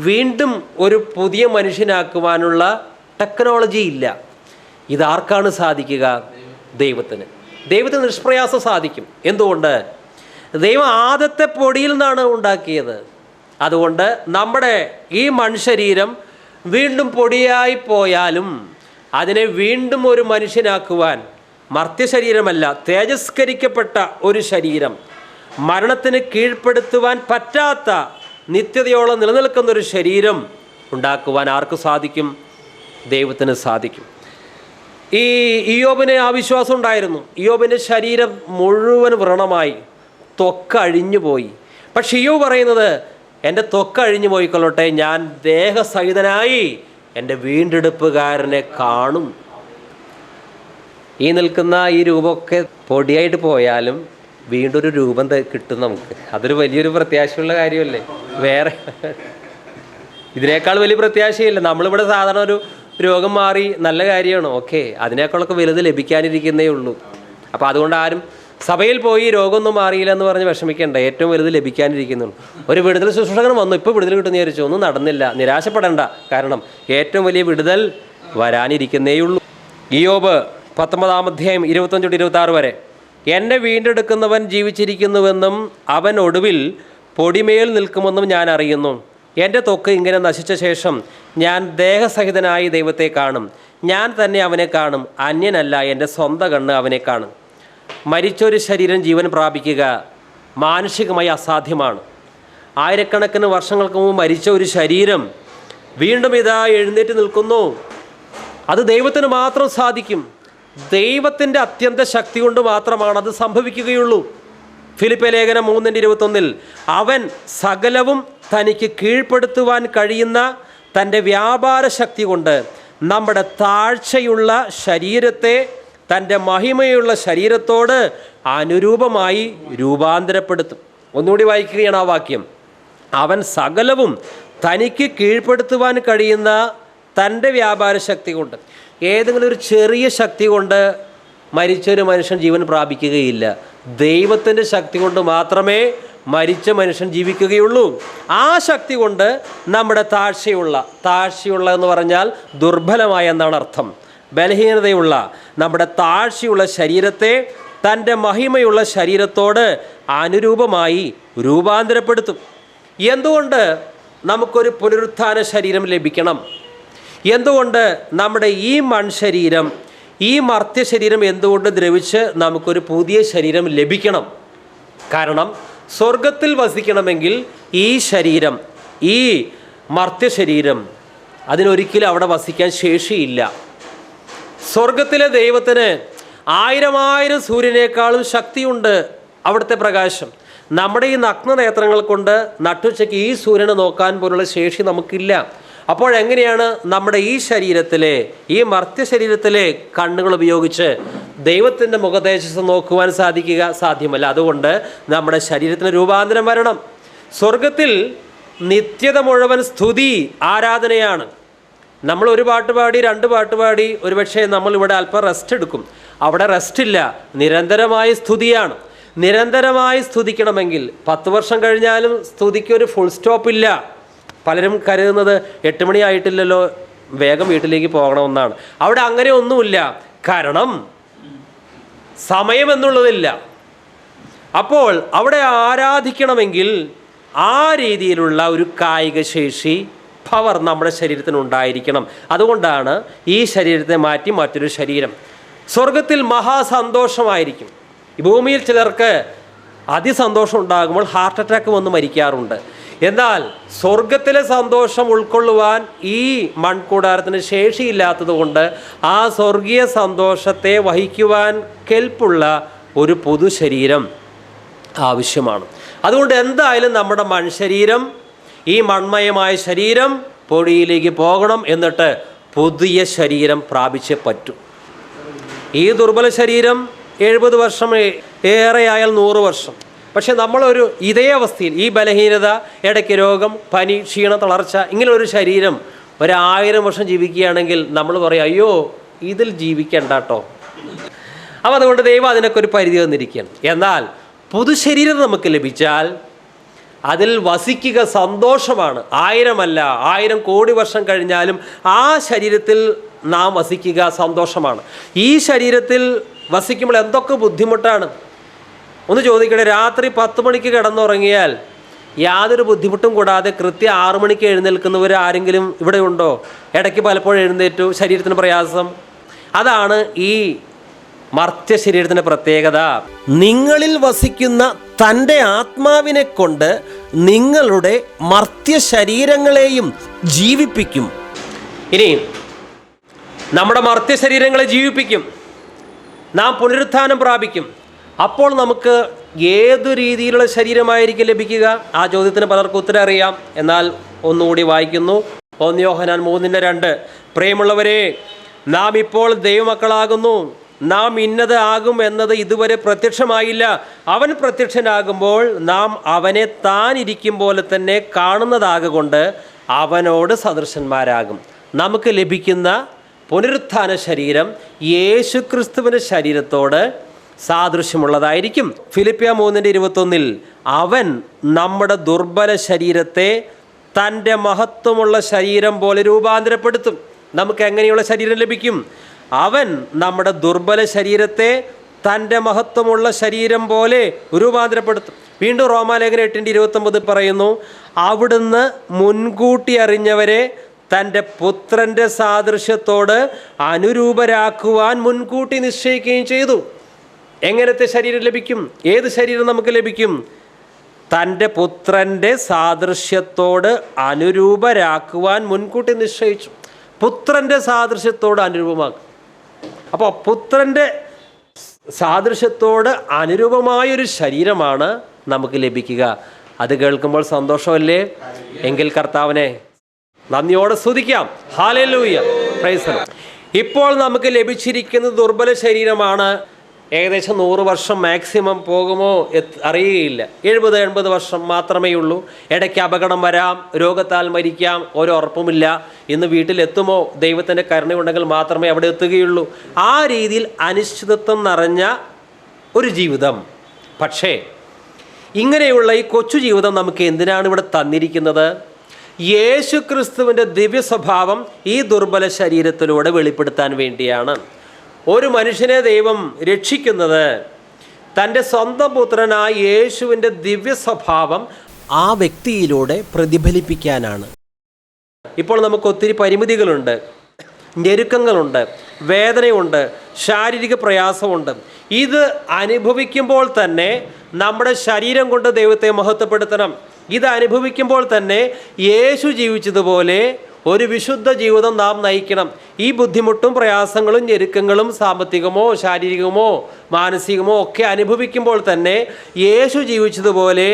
വീണ്ടും ഒരു പുതിയ മനുഷ്യനാക്കുവാനുള്ള ടെക്നോളജി ഇല്ല. ഇതാർക്കാണ് സാധിക്കുക? ദൈവത്തിന്. ദൈവത്തിന് നിഷ്പ്രയാസം സാധിക്കും. എന്തുകൊണ്ട്? ദൈവം ആദ്യത്തെ പൊടിയിൽ നിന്നാണ് ഉണ്ടാക്കിയത്. അതുകൊണ്ട് നമ്മുടെ ഈ മൺശരീരം വീണ്ടും പൊടിയായി പോയാലും അതിനെ വീണ്ടും ഒരു മനുഷ്യനാക്കുവാൻ, മർത്യശരീരമല്ല, തേജസ്കരിക്കപ്പെട്ട ഒരു ശരീരം, മരണത്തിന് കീഴ്പ്പെടുത്തുവാൻ പറ്റാത്ത നിത്യതയോളം നിലനിൽക്കുന്നൊരു ശരീരം ഉണ്ടാക്കുവാൻ ആർക്ക് സാധിക്കും? ദൈവത്തിന് സാധിക്കും. ഈ ഇയ്യോബിന് ആ വിശ്വാസം ഉണ്ടായിരുന്നു. ഇയ്യോബിൻ്റെ ശരീരം മുഴുവൻ വ്രണമായി, ത്വക്ക് അഴിഞ്ഞു പോയി. പക്ഷെ ഇയ്യോബ് പറയുന്നത്, എൻ്റെ ത്വക്ക് അഴിഞ്ഞു പോയിക്കൊള്ളട്ടെ, ഞാൻ ദേഹസഹിതനായി എൻ്റെ വീണ്ടെടുപ്പുകാരനെ കാണും. ഈ നിൽക്കുന്ന ഈ രൂപമൊക്കെ പൊടിയായിട്ട് പോയാലും വീണ്ടും ഒരു രൂപം കിട്ടും നമുക്ക്. അതൊരു വലിയൊരു പ്രത്യാശയുള്ള കാര്യമല്ലേ? വേറെ ഇതിനേക്കാൾ വലിയ പ്രത്യാശയില്ല. നമ്മളിവിടെ സാധാരണ ഒരു രോഗം മാറി നല്ല കാര്യമാണ്, ഓക്കെ, അതിനേക്കാളൊക്കെ വലുത് ലഭിക്കാനിരിക്കുന്നേ ഉള്ളൂ. അപ്പോൾ അതുകൊണ്ട് ആരും സഭയിൽ പോയി രോഗമൊന്നും മാറിയില്ല എന്ന് പറഞ്ഞ് വിഷമിക്കേണ്ട. ഏറ്റവും വലുത് ലഭിക്കാനിരിക്കുന്നുള്ളൂ. ഒരു വിടുതൽ ശുശ്രൂഷകൻ വന്നു, ഇപ്പോൾ വിടുതൽ കിട്ടുന്ന വിചാരിച്ചു, ഒന്നും നടന്നില്ല, നിരാശപ്പെടേണ്ട. കാരണം ഏറ്റവും വലിയ വിടുതൽ വരാനിരിക്കുന്നേയുള്ളൂ. ഇയ്യോബ് 19-ാം അധ്യായം 25-26 വരെ, എന്നെ വീണ്ടെടുക്കുന്നവൻ ജീവിച്ചിരിക്കുന്നുവെന്നും അവൻ ഒടുവിൽ പൊടിമേൽ നിൽക്കുമെന്നും ഞാൻ അറിയുന്നു. എൻ്റെ ത്വക്ക് ഇങ്ങനെ നശിച്ച ശേഷം ഞാൻ ദേഹസഹിതനായി ദൈവത്തെ കാണും. ഞാൻ തന്നെ അവനെ കാണും, അന്യനല്ല, എൻ്റെ സ്വന്തം കണ്ണ് അവനെ കാണും. മരിച്ചൊരു ശരീരം ജീവൻ പ്രാപിക്കുക മാനുഷികമായി അസാധ്യമാണ്. ആയിരക്കണക്കിന് വർഷങ്ങൾക്ക് മുമ്പ് മരിച്ച ഒരു ശരീരം വീണ്ടും ഇതാ എഴുന്നേറ്റ് നിൽക്കുന്നു. അത് ദൈവത്തിന് മാത്രം സാധിക്കും. ദൈവത്തിൻ്റെ അത്യന്ത ശക്തി കൊണ്ട് മാത്രമാണ് അത് സംഭവിക്കുകയുള്ളൂ. ഫിലിപ്പി ലേഖനം 3:21 അവൻ സകലവും തനിക്ക് കീഴ്പ്പെടുത്തുവാൻ കഴിയുന്ന തൻ്റെ വ്യാപാര ശക്തി കൊണ്ട് നമ്മുടെ താഴ്ചയുള്ള ശരീരത്തെ തൻ്റെ മഹിമയുള്ള ശരീരത്തോട് അനുരൂപമായി രൂപാന്തരപ്പെടുത്തും. ഒന്നുകൂടി വായിക്കുകയാണ് ആ വാക്യം. അവൻ സകലവും തനിക്ക് കീഴ്പ്പെടുത്തുവാൻ കഴിയുന്ന തൻ്റെ വ്യാപാര ശക്തി കൊണ്ട്. ഏതെങ്കിലും ഒരു ചെറിയ ശക്തി കൊണ്ട് മരിച്ചൊരു മനുഷ്യൻ ജീവൻ പ്രാപിക്കുകയില്ല. ദൈവത്തിൻ്റെ ശക്തി കൊണ്ട് മാത്രമേ മരിച്ച മനുഷ്യൻ ജീവിക്കുകയുള്ളൂ. ആ ശക്തി കൊണ്ട് നമ്മുടെ താഴ്ചയുള്ള എന്ന് പറഞ്ഞാൽ ദുർബലമായ എന്നാണ് അർത്ഥം. ബലഹീനതയുള്ള നമ്മുടെ താഴ്ചയുള്ള ശരീരത്തെ തൻ്റെ മഹിമയുള്ള ശരീരത്തോട് അനുരൂപമായി രൂപാന്തരപ്പെടുത്തും. എന്തുകൊണ്ട് നമുക്കൊരു പുനരുത്ഥാന ശരീരം ലഭിക്കണം? എന്തുകൊണ്ട് നമ്മുടെ ഈ മൺശരീരം, ഈ മർത്യ ശരീരം എന്തുകൊണ്ട് ദ്രവിച്ച് നമുക്കൊരു പുതിയ ശരീരം ലഭിക്കണം? കാരണം സ്വർഗത്തിൽ വസിക്കണമെങ്കിൽ ഈ ശരീരം, ഈ മർത്യ ശരീരം, അതിനൊരിക്കലും അവിടെ വസിക്കാൻ ശേഷിയില്ല. സ്വർഗത്തിലെ ദൈവത്തിന് 1000 സൂര്യനേക്കാളും ശക്തിയുണ്ട് അവിടുത്തെ പ്രകാശം. നമ്മുടെ ഈ നഗ്നനേത്രങ്ങൾ കൊണ്ട് നട്ടുച്ചയ്ക്ക് ഈ സൂര്യനെ നോക്കാൻ പോലുള്ള ശേഷി നമുക്കില്ല. അപ്പോഴെങ്ങനെയാണ് നമ്മുടെ ഈ ശരീരത്തിലെ, ഈ മർത്യ ശരീരത്തിലെ കണ്ണുകൾ ഉപയോഗിച്ച് ദൈവത്തിൻ്റെ മുഖതേജസ് നോക്കുവാൻ സാധിക്കുക? സാധ്യമല്ല. അതുകൊണ്ട് നമ്മുടെ ശരീരത്തിന് രൂപാന്തരം വരണം. സ്വർഗത്തിൽ നിത്യത മുഴുവൻ സ്തുതി, ആരാധനയാണ്. നമ്മൾ ഒരു പാട്ട് പാടി, 2 പാട്ട് പാടി, ഒരുപക്ഷെ നമ്മളിവിടെ അല്പം റെസ്റ്റ് എടുക്കും. അവിടെ റെസ്റ്റില്ല, നിരന്തരമായ സ്തുതിയാണ്. നിരന്തരമായി സ്തുതിക്കണമെങ്കിൽ 10 വർഷം കഴിഞ്ഞാലും സ്തുതിക്കൊരു ഫുൾ സ്റ്റോപ്പില്ല. പലരും കരുതുന്നത് 8 മണി ആയിട്ടില്ലല്ലോ, വേഗം വീട്ടിലേക്ക് പോകണമെന്നാണ്. അവിടെ അങ്ങനെ ഒന്നുമില്ല. കാരണം സമയമെന്നുള്ളതില്ല. അപ്പോൾ അവിടെ ആരാധിക്കണമെങ്കിൽ ആ രീതിയിലുള്ള ഒരു കായിക ശേഷി, പവർ നമ്മുടെ ശരീരത്തിനുണ്ടായിരിക്കണം. അതുകൊണ്ടാണ് ഈ ശരീരത്തെ മാറ്റി മറ്റൊരു ശരീരം. സ്വർഗത്തിൽ മഹാസന്തോഷമായിരിക്കും. ഈ ഭൂമിയിൽ ചിലർക്ക് അതിസന്തോഷം ഉണ്ടാകുമ്പോൾ ഹാർട്ട് അറ്റാക്ക് വന്ന് മരിക്കാറുണ്ട്. എന്നാൽ സ്വർഗത്തിലെ സന്തോഷം ഉൾക്കൊള്ളുവാൻ ഈ മൺകൂടാരത്തിന് ശേഷിയില്ലാത്തത് കൊണ്ട് ആ സ്വർഗീയ സന്തോഷത്തെ വഹിക്കുവാൻ കെൽപ്പുള്ള ഒരു പൊതു ശരീരം ആവശ്യമാണ്. അതുകൊണ്ട് എന്തായാലും നമ്മുടെ മൺശരീരം, ഈ മൺമയമായ ശരീരം പൊടിയിലേക്ക് പോകണം. എന്നിട്ട് പുതിയ ശരീരം പ്രാപിച്ചേ പറ്റൂ. ഈ ദുർബല ശരീരം 70 വർഷം ഏറെയായാൽ 100 വർഷം. പക്ഷെ നമ്മളൊരു ഇതേ അവസ്ഥയിൽ, ഈ ബലഹീനത, ഇടയ്ക്ക് രോഗം, പനി, ക്ഷീണം, തളർച്ച, ഇങ്ങനെ ഒരു ശരീരം 1000 വർഷം ജീവിക്കുകയാണെങ്കിൽ നമ്മൾ പറയും, അയ്യോ ഇതിൽ ജീവിക്കണ്ട കേട്ടോ. അപ്പോൾ അതുകൊണ്ട് ദൈവം അതിനൊക്കെ ഒരു പരിധി തന്നിരിക്കുകയാണ്. എന്നാൽ പുതുശരീരം നമുക്ക് ലഭിച്ചാൽ അതിൽ വസിക്കുക സന്തോഷമാണ്. 1000 അല്ല, 1000 കോടി വർഷം കഴിഞ്ഞാലും ആ ശരീരത്തിൽ നാം വസിക്കുക സന്തോഷമാണ്. ഈ ശരീരത്തിൽ വസിക്കുമ്പോൾ എന്തൊക്കെ ബുദ്ധിമുട്ടാണ്. ഒന്ന് ചോദിക്കട്ടെ, രാത്രി 10 മണിക്ക് കിടന്നുറങ്ങിയാൽ യാതൊരു ബുദ്ധിമുട്ടും കൂടാതെ കൃത്യം 6 മണിക്ക് എഴുന്നേൽക്കുന്നവർ ആരെങ്കിലും ഇവിടെ ഉണ്ടോ? ഇടയ്ക്ക് പലപ്പോഴും എഴുന്നേറ്റു, ശരീരത്തിന് പ്രയാസം. അതാണ് ഈ മർത്യ ശരീരത്തിൻ്റെ പ്രത്യേകത. നിങ്ങളിൽ വസിക്കുന്ന തൻ്റെ ആത്മാവിനെ കൊണ്ട് നിങ്ങളുടെ മർത്യ ശരീരങ്ങളെയും ജീവിപ്പിക്കും. ഇനി നമ്മുടെ മർത്യ ശരീരങ്ങളെ ജീവിപ്പിക്കും, നാം പുനരുത്ഥാനം പ്രാപിക്കും. അപ്പോൾ നമുക്ക് ഏതു രീതിയിലുള്ള ശരീരമായിരിക്കും ലഭിക്കുക? ആ ചോദ്യത്തിന് പലർക്കും ഉത്തരം അറിയാം. എന്നാൽ ഒന്നുകൂടി വായിക്കുന്നു. 1 യോഹന്നാൻ 3:2. പ്രിയമുള്ളവരെ, നാം ഇപ്പോൾ ദൈവമക്കളാകുന്നു. നാം ഇന്നത് ആകും എന്നത് ഇതുവരെ പ്രത്യക്ഷമായില്ല. അവൻ പ്രത്യക്ഷനാകുമ്പോൾ നാം അവനെ താൻ ഇരിക്കും പോലെ തന്നെ കാണുന്നതാകൊണ്ട് അവനോട് സദൃശന്മാരാകും. നമുക്ക് ലഭിക്കുന്ന പുനരുത്ഥാന ശരീരം യേശുക്രിസ്തുവിൻ്റെ ശരീരത്തോട് സാദൃശ്യമുള്ളതായിരിക്കും. ഫിലിപ്പിയ 3:21 അവൻ നമ്മുടെ ദുർബല ശരീരത്തെ തൻ്റെ മഹത്വമുള്ള ശരീരം പോലെ രൂപാന്തരപ്പെടുത്തും. നമുക്ക് എങ്ങനെയുള്ള ശരീരം ലഭിക്കും? അവൻ നമ്മുടെ ദുർബല ശരീരത്തെ തൻ്റെ മഹത്വമുള്ള ശരീരം പോലെ രൂപാന്തരപ്പെടുത്തും. വീണ്ടും റോമാലേഖനം 8:29 പറയുന്നു, അവിടുന്ന് മുൻകൂട്ടി അറിഞ്ഞവരെ തൻ്റെ പുത്രൻ്റെ സാദൃശ്യത്തോട് അനുരൂപരാക്കുവാൻ മുൻകൂട്ടി നിശ്ചയിക്കുകയും ചെയ്തു. എങ്ങനത്തെ ശരീരം ലഭിക്കും? ഏത് ശരീരം നമുക്ക് ലഭിക്കും? തൻ്റെ പുത്രൻ്റെ സാദൃശ്യത്തോട് അനുരൂപരാക്കുവാൻ മുൻകൂട്ടി നിശ്ചയിച്ചു. പുത്രൻ്റെ സാദൃശ്യത്തോട് അനുരൂപമാക്കും. അപ്പോൾ പുത്രൻ്റെ സാദൃശ്യത്തോട് അനുരൂപമായൊരു ശരീരമാണ് നമുക്ക് ലഭിക്കുക. അത് കേൾക്കുമ്പോൾ സന്തോഷമല്ലേ? എങ്കിൽ കർത്താവിനെ നന്ദിയോടെ സ്തുതിക്കാം. Hallelujah, praise the Lord. ഇപ്പോൾ നമുക്ക് ലഭിച്ചിരിക്കുന്ന ദുർബല ശരീരമാണ്. ഏകദേശം 100 വർഷം മാക്സിമം പോകുമോ അറിയുകയില്ല. 70-80 വർഷം മാത്രമേ ഉള്ളൂ. ഇടയ്ക്ക് അപകടം വരാം, രോഗത്താൽ മരിക്കാം, ഒരു ഉറപ്പുമില്ല. ഇന്ന് വീട്ടിലെത്തുമോ? ദൈവത്തിൻ്റെ കരുണയുണ്ടെങ്കിൽ മാത്രമേ അവിടെ എത്തുകയുള്ളൂ. ആ രീതിയിൽ അനിശ്ചിതത്വം നിറഞ്ഞ ഒരു ജീവിതം. പക്ഷേ ഇങ്ങനെയുള്ള ഈ കൊച്ചു ജീവിതം നമുക്ക് എന്തിനാണ് ഇവിടെ തന്നിരിക്കുന്നത്? യേശു ക്രിസ്തുവിൻ്റെ ദിവ്യ സ്വഭാവം ഈ ദുർബല ശരീരത്തിലൂടെ വെളിപ്പെടുത്താൻ വേണ്ടിയാണ്. ഒരു മനുഷ്യനെ ദൈവം രക്ഷിക്കുന്നത് തൻ്റെ സ്വന്തം പുത്രനായ യേശുവിൻ്റെ ദിവ്യ സ്വഭാവം ആ വ്യക്തിയിലൂടെ പ്രതിഫലിപ്പിക്കാനാണ്. ഇപ്പോൾ നമുക്ക് ഒത്തിരി പരിമിതികളുണ്ട്, ഞെരുക്കങ്ങളുണ്ട്, വേദനയുണ്ട്, ശാരീരിക പ്രയാസമുണ്ട്. ഇത് അനുഭവിക്കുമ്പോൾ തന്നെ നമ്മുടെ ശരീരം കൊണ്ട് ദൈവത്തെ മഹത്വപ്പെടുത്തണം. ഇത് അനുഭവിക്കുമ്പോൾ തന്നെ യേശു ജീവിച്ചതുപോലെ ഒരു വിശുദ്ധ ജീവിതം നാം നയിക്കണം. ഈ ബുദ്ധിമുട്ടും പ്രയാസങ്ങളും ഞെരുക്കങ്ങളും സാമ്പത്തികമോ ശാരീരികമോ മാനസികമോ ഒക്കെ അനുഭവിക്കുമ്പോൾ തന്നെ യേശു ജീവിച്ചതുപോലെ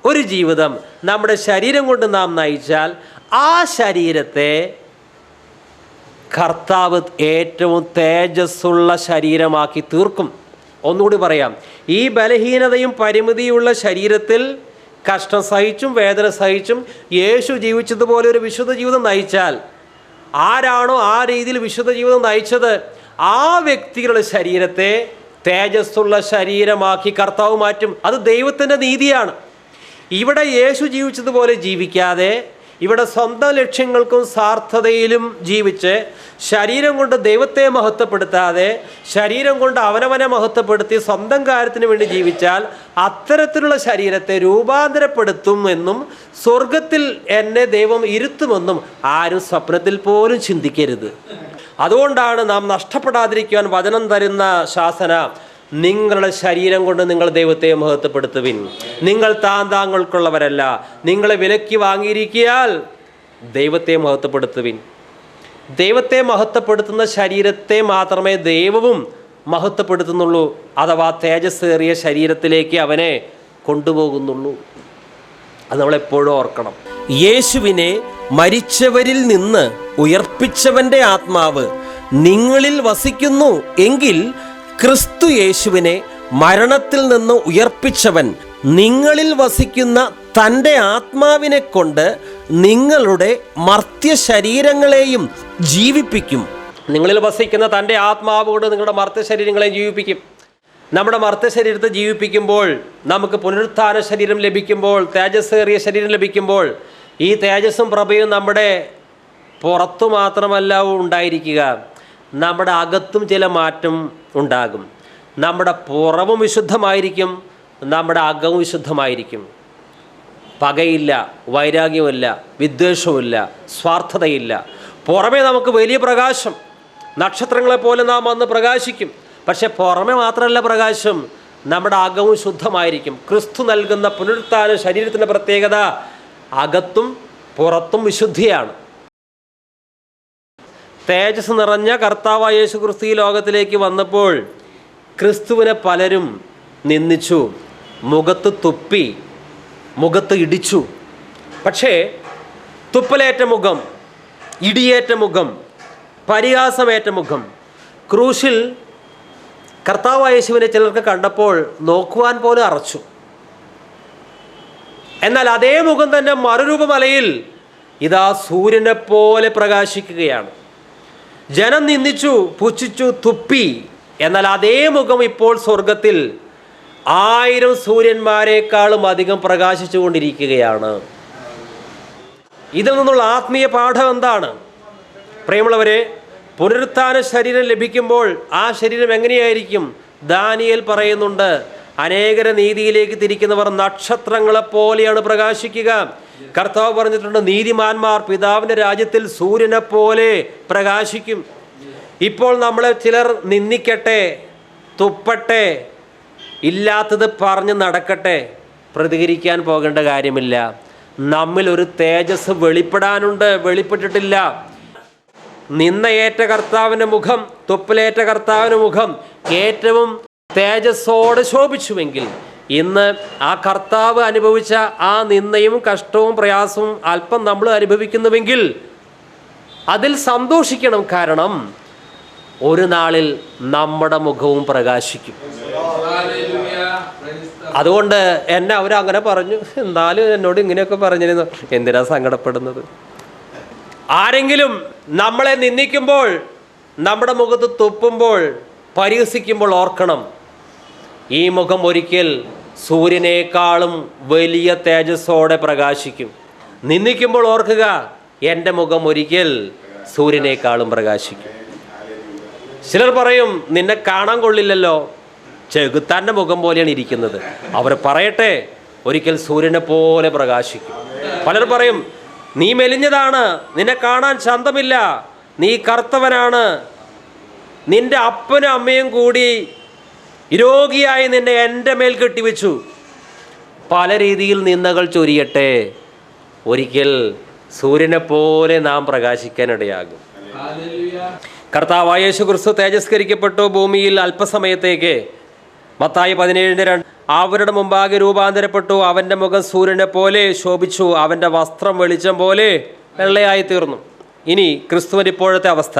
ഒരു ജീവിതം നമ്മുടെ ശരീരം കൊണ്ട് നാം നയിച്ചാൽ ആ ശരീരത്തെ കർത്താവ് ഏറ്റവും തേജസ്സുള്ള ശരീരമാക്കി തീർക്കും. ഒന്നുകൂടി പറയാം, ഈ ബലഹീനതയും പരിമിതിയുള്ള ശരീരത്തിൽ കഷ്ടം സഹിച്ചും വേദന സഹിച്ചും യേശു ജീവിച്ചതുപോലെ ഒരു വിശുദ്ധ ജീവിതം നയിച്ചാൽ, ആരാണോ ആ രീതിയിൽ വിശുദ്ധ ജീവിതം നയിച്ചത് ആ വ്യക്തികളുടെ ശരീരത്തെ തേജസ്സുള്ള ശരീരമാക്കി കർത്താവ് മാറ്റും. അത് ദൈവത്തിൻ്റെ നീതിയാണ്. ഇവിടെ യേശു ജീവിച്ചതുപോലെ ജീവിക്കാതെ, ഇവിടെ സ്വന്തം ലക്ഷ്യങ്ങൾക്കും സ്വാർത്ഥതയിലും ജീവിച്ച് ശരീരം കൊണ്ട് ദൈവത്തെ മഹത്വപ്പെടുത്താതെ ശരീരം കൊണ്ട് അവനവനെ മഹത്വപ്പെടുത്തി സ്വന്തം കാര്യത്തിന് വേണ്ടി ജീവിച്ചാൽ അത്തരത്തിലുള്ള ശരീരത്തെ രൂപാന്തരപ്പെടുത്തുമെന്നും സ്വർഗത്തിൽ എന്നെ ദൈവം ഇരുത്തുമെന്നും ആരും സ്വപ്നത്തിൽ പോലും ചിന്തിക്കരുത്. അതുകൊണ്ടാണ് നാം നഷ്ടപ്പെടാതിരിക്കുവാൻ വചനം തരുന്ന ശാസന, നിങ്ങളുടെ ശരീരം കൊണ്ട് നിങ്ങൾ ദൈവത്തെ മഹത്വപ്പെടുത്തുവിൻ. നിങ്ങൾ താങ്ങൾക്കുള്ളവരല്ല, നിങ്ങളെ വിലയ്ക്ക് വാങ്ങിയിരിക്കിയാൽ ദൈവത്തെ മഹത്വപ്പെടുത്തുവിൻ. ദൈവത്തെ മഹത്വപ്പെടുത്തുന്ന ശരീരത്തെ മാത്രമേ ദൈവവും മഹത്വപ്പെടുത്തുന്നുള്ളൂ, അഥവാ തേജസ്സേറിയ ശരീരത്തിലേക്ക് അവനെ കൊണ്ടുപോകുന്നുള്ളൂ. അത് നമ്മളെപ്പോഴും ഓർക്കണം. യേശുവിനെ മരിച്ചവരിൽ നിന്ന് ഉയർപ്പിച്ചവൻ്റെ ആത്മാവ് നിങ്ങളിൽ വസിക്കുന്നു എങ്കിൽ ക്രിസ്തു യേശുവിനെ മരണത്തിൽ നിന്ന് ഉയർപ്പിച്ചവൻ നിങ്ങളിൽ വസിക്കുന്ന തൻ്റെ ആത്മാവിനെ കൊണ്ട് നിങ്ങളുടെ മർത്യ ശരീരങ്ങളെയും ജീവിപ്പിക്കും. നിങ്ങളിൽ വസിക്കുന്ന തൻ്റെ ആത്മാവ് കൊണ്ട് നിങ്ങളുടെ മർത്യ ശരീരങ്ങളെയും ജീവിപ്പിക്കും. നമ്മുടെ മർത്യ ശരീരത്തെ ജീവിപ്പിക്കുമ്പോൾ, നമുക്ക് പുനരുത്ഥാന ശരീരം ലഭിക്കുമ്പോൾ, തേജസ്സേറിയ ശരീരം ലഭിക്കുമ്പോൾ, ഈ തേജസ്സും പ്രഭയും നമ്മുടെ പുറത്തു മാത്രമല്ല ഉണ്ടായിരിക്കുക, നമ്മുടെ അകത്തും ചില മാറ്റം ഉണ്ടാകും. നമ്മുടെ പുറവും വിശുദ്ധമായിരിക്കും, നമ്മുടെ അകവും വിശുദ്ധമായിരിക്കും. പകയില്ല, വൈരാഗ്യമില്ല, വിദ്വേഷമില്ല, സ്വാർത്ഥതയില്ല. പുറമേ നമുക്ക് വലിയ പ്രകാശം, നക്ഷത്രങ്ങളെപ്പോലെ നാം അന്ന് പ്രകാശിക്കും. പക്ഷെ പുറമേ മാത്രമല്ല പ്രകാശം, നമ്മുടെ അകവും ശുദ്ധമായിരിക്കും. ക്രിസ്തു നൽകുന്ന പുനരുത്ഥാന ശരീരത്തിൻ്റെ പ്രത്യേകത അകത്തും പുറത്തും വിശുദ്ധിയാണ്. തേജസ് നിറഞ്ഞ കർത്താവായ യേശു ക്രിസ്തു ഈ ലോകത്തിലേക്ക് വന്നപ്പോൾ ക്രിസ്തുവിനെ പലരും നിന്ദിച്ചു, മുഖത്ത് തുപ്പി, മുഖത്ത് ഇടിച്ചു. പക്ഷേ തുപ്പലേറ്റ മുഖം, ഇടിയേറ്റ മുഖം, പരിഹാസമേറ്റ മുഖം, ക്രൂശിൽ കർത്താവായ യേശുവിനെ ചിലർക്ക് കണ്ടപ്പോൾ നോക്കുവാൻ പോലും അറച്ചു. എന്നാൽ അതേ മുഖം തന്നെ മറുരൂപമലയിൽ ഇതാ സൂര്യനെ പോലെ പ്രകാശിക്കുകയാണ്. ജനം നിന്ദിച്ചു, പുച്ഛിച്ചു, തുപ്പി. എന്നാൽ അതേ മുഖം ഇപ്പോൾ സ്വർഗത്തിൽ 1000 സൂര്യന്മാരെക്കാളും അധികം പ്രകാശിച്ചു കൊണ്ടിരിക്കുകയാണ്. ഇതിൽ നിന്നുള്ള ആത്മീയ പാഠം എന്താണ്? പ്രിയമുള്ളവരെ, പുനരുത്ഥാന ശരീരം ലഭിക്കുമ്പോൾ ആ ശരീരം എങ്ങനെയായിരിക്കും? ദാനിയേൽ പറയുന്നുണ്ട്, അനേകരെ നീതിയിലേക്ക് തിരിക്കുന്നവർ നക്ഷത്രങ്ങളെപ്പോലെയാണ് പ്രകാശിക്കുക. കർത്താവ് പറഞ്ഞിട്ടുണ്ട്, നീതിമാന്മാർ പിതാവിൻ്റെ രാജ്യത്തിൽ സൂര്യനെ പോലെ പ്രകാശിക്കും. ഇപ്പോൾ നമ്മളെ ചിലർ നിന്ദിക്കട്ടെ, തുപ്പട്ടെ, ഇല്ലാത്തത് പറഞ്ഞ് നടക്കട്ടെ, പ്രതികരിക്കാൻ പോകേണ്ട കാര്യമില്ല. നമ്മിൽ ഒരു തേജസ് വെളിപ്പെടാനുണ്ട്, വെളിപ്പെട്ടിട്ടില്ല. നിന്നയേറ്റ കർത്താവിൻ്റെ മുഖം, തുപ്പലേറ്റ കർത്താവിൻ്റെ മുഖം ഏറ്റവും തേജസ്സോടെ ശോഭിച്ചുവെങ്കിൽ ഇന്ന് ആ കർത്താവ് അനുഭവിച്ച ആ നിന്ദയും കഷ്ടവും പ്രയാസവും അല്പം നമ്മൾ അനുഭവിക്കുന്നുവെങ്കിൽ അതിൽ സന്തോഷിക്കണം. കാരണം ഒരു നാളിൽ നമ്മുടെ മുഖവും പ്രകാശിക്കും. അതുകൊണ്ട് എന്നെ അവരങ്ങനെ പറഞ്ഞു, എന്നാലും എന്നോട് ഇങ്ങനെയൊക്കെ പറഞ്ഞിരുന്നു, എന്തിനാ സങ്കടപ്പെടുന്നത്? ആരെങ്കിലും നമ്മളെ നിന്ദിക്കുമ്പോൾ, നമ്മുടെ മുഖത്ത് തുപ്പുമ്പോൾ, പരിഹസിക്കുമ്പോൾ ഓർക്കണം, ഈ മുഖം ഒരിക്കൽ സൂര്യനേക്കാളും വലിയ തേജസ്സോടെ പ്രകാശിക്കും. നിന്ദിക്കുമ്പോൾ ഓർക്കുക, എൻ്റെ മുഖം ഒരിക്കൽ സൂര്യനേക്കാളും പ്രകാശിക്കും. ചിലർ പറയും, നിന്നെ കാണാൻ കൊള്ളില്ലല്ലോ, ചെകുത്താൻ്റെ മുഖം പോലെയാണ് ഇരിക്കുന്നത്. അവർ പറയട്ടെ, ഒരിക്കൽ സൂര്യനെ പോലെ പ്രകാശിക്കും. പലർ പറയും, നീ മെലിഞ്ഞതാണ്, നിന്നെ കാണാൻ ചന്തമില്ല, നീ കറുത്തവനാണ്, നിന്റെ അപ്പനും അമ്മയും കൂടി രോഗിയായി നിന്നെ എൻ്റെ മേൽ കെട്ടിവെച്ചു. പല രീതിയിൽ നിന്ദകൾ ചൊരിയട്ടെ, ഒരിക്കൽ സൂര്യനെ പോലെ നാം പ്രകാശിക്കാനിടയാകും. കർത്താവായ യേശു ക്രിസ്തു തേജസ്കരിക്കപ്പെട്ടു ഭൂമിയിൽ അല്പസമയത്തേക്ക്. മത്തായി 17:2 അവരുടെ മുമ്പാകെ രൂപാന്തരപ്പെട്ടു. അവൻ്റെ മുഖം സൂര്യനെ പോലെ ശോഭിച്ചു, അവൻ്റെ വസ്ത്രം വെളിച്ചം പോലെ വെള്ളയായി തീർന്നു. ഇനി ക്രിസ്തുവിൻ്റെ ഇപ്പോഴത്തെ അവസ്ഥ,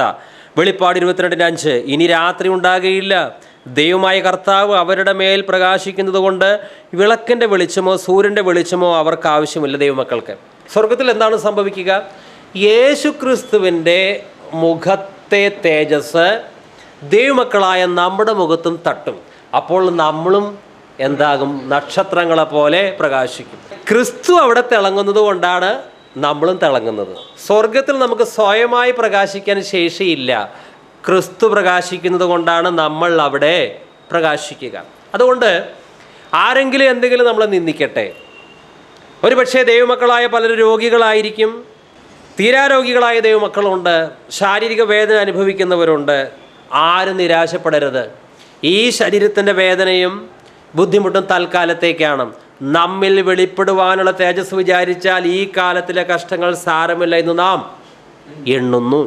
വെളിപ്പാട് 22:5 ഇനി രാത്രി ഉണ്ടാകുകയില്ല, ദൈവമായ കർത്താവ് അവരുടെ മേൽ പ്രകാശിക്കുന്നത് കൊണ്ട് വിളക്കിൻ്റെ വെളിച്ചമോ സൂര്യൻ്റെ വെളിച്ചമോ അവർക്ക് ആവശ്യമില്ല. ദൈവമക്കൾക്ക് സ്വർഗത്തിൽ എന്താണ് സംഭവിക്കുക? യേശു ക്രിസ്തുവിൻ്റെ മുഖത്തെ തേജസ് ദൈവമക്കളായ നമ്മുടെ മുഖത്തും തട്ടും. അപ്പോൾ നമ്മളും എന്താകും? നക്ഷത്രങ്ങളെ പോലെ പ്രകാശിക്കും. ക്രിസ്തു അവിടെ തിളങ്ങുന്നത് കൊണ്ടാണ് നമ്മളും തിളങ്ങുന്നത്. സ്വർഗത്തിൽ നമുക്ക് സ്വയമായി പ്രകാശിക്കാൻ ശേഷിയില്ല. ക്രിസ്തു പ്രകാശിക്കുന്നത് കൊണ്ടാണ് നമ്മൾ അവിടെ പ്രകാശിക്കുക. അതുകൊണ്ട് ആരെങ്കിലും എന്തെങ്കിലും നമ്മളെ നിന്ദിക്കട്ടെ. ഒരുപക്ഷെ ദൈവമക്കളായ പലരും രോഗികളായിരിക്കും, തീരാരോഗികളായ ദൈവമക്കളുണ്ട്, ശാരീരിക വേദന അനുഭവിക്കുന്നവരുണ്ട്. ആരും നിരാശപ്പെടരുത്. ഈ ശരീരത്തിൻ്റെ വേദനയും ബുദ്ധിമുട്ടും തൽക്കാലത്തേക്കാണ്. നമ്മിൽ വെളിപ്പെടുവാനുള്ള തേജസ് വിചാരിച്ചാൽ ഈ കാലത്തിലെ കഷ്ടങ്ങൾ സാരമില്ല എന്ന് നാം എണ്ണുന്നു.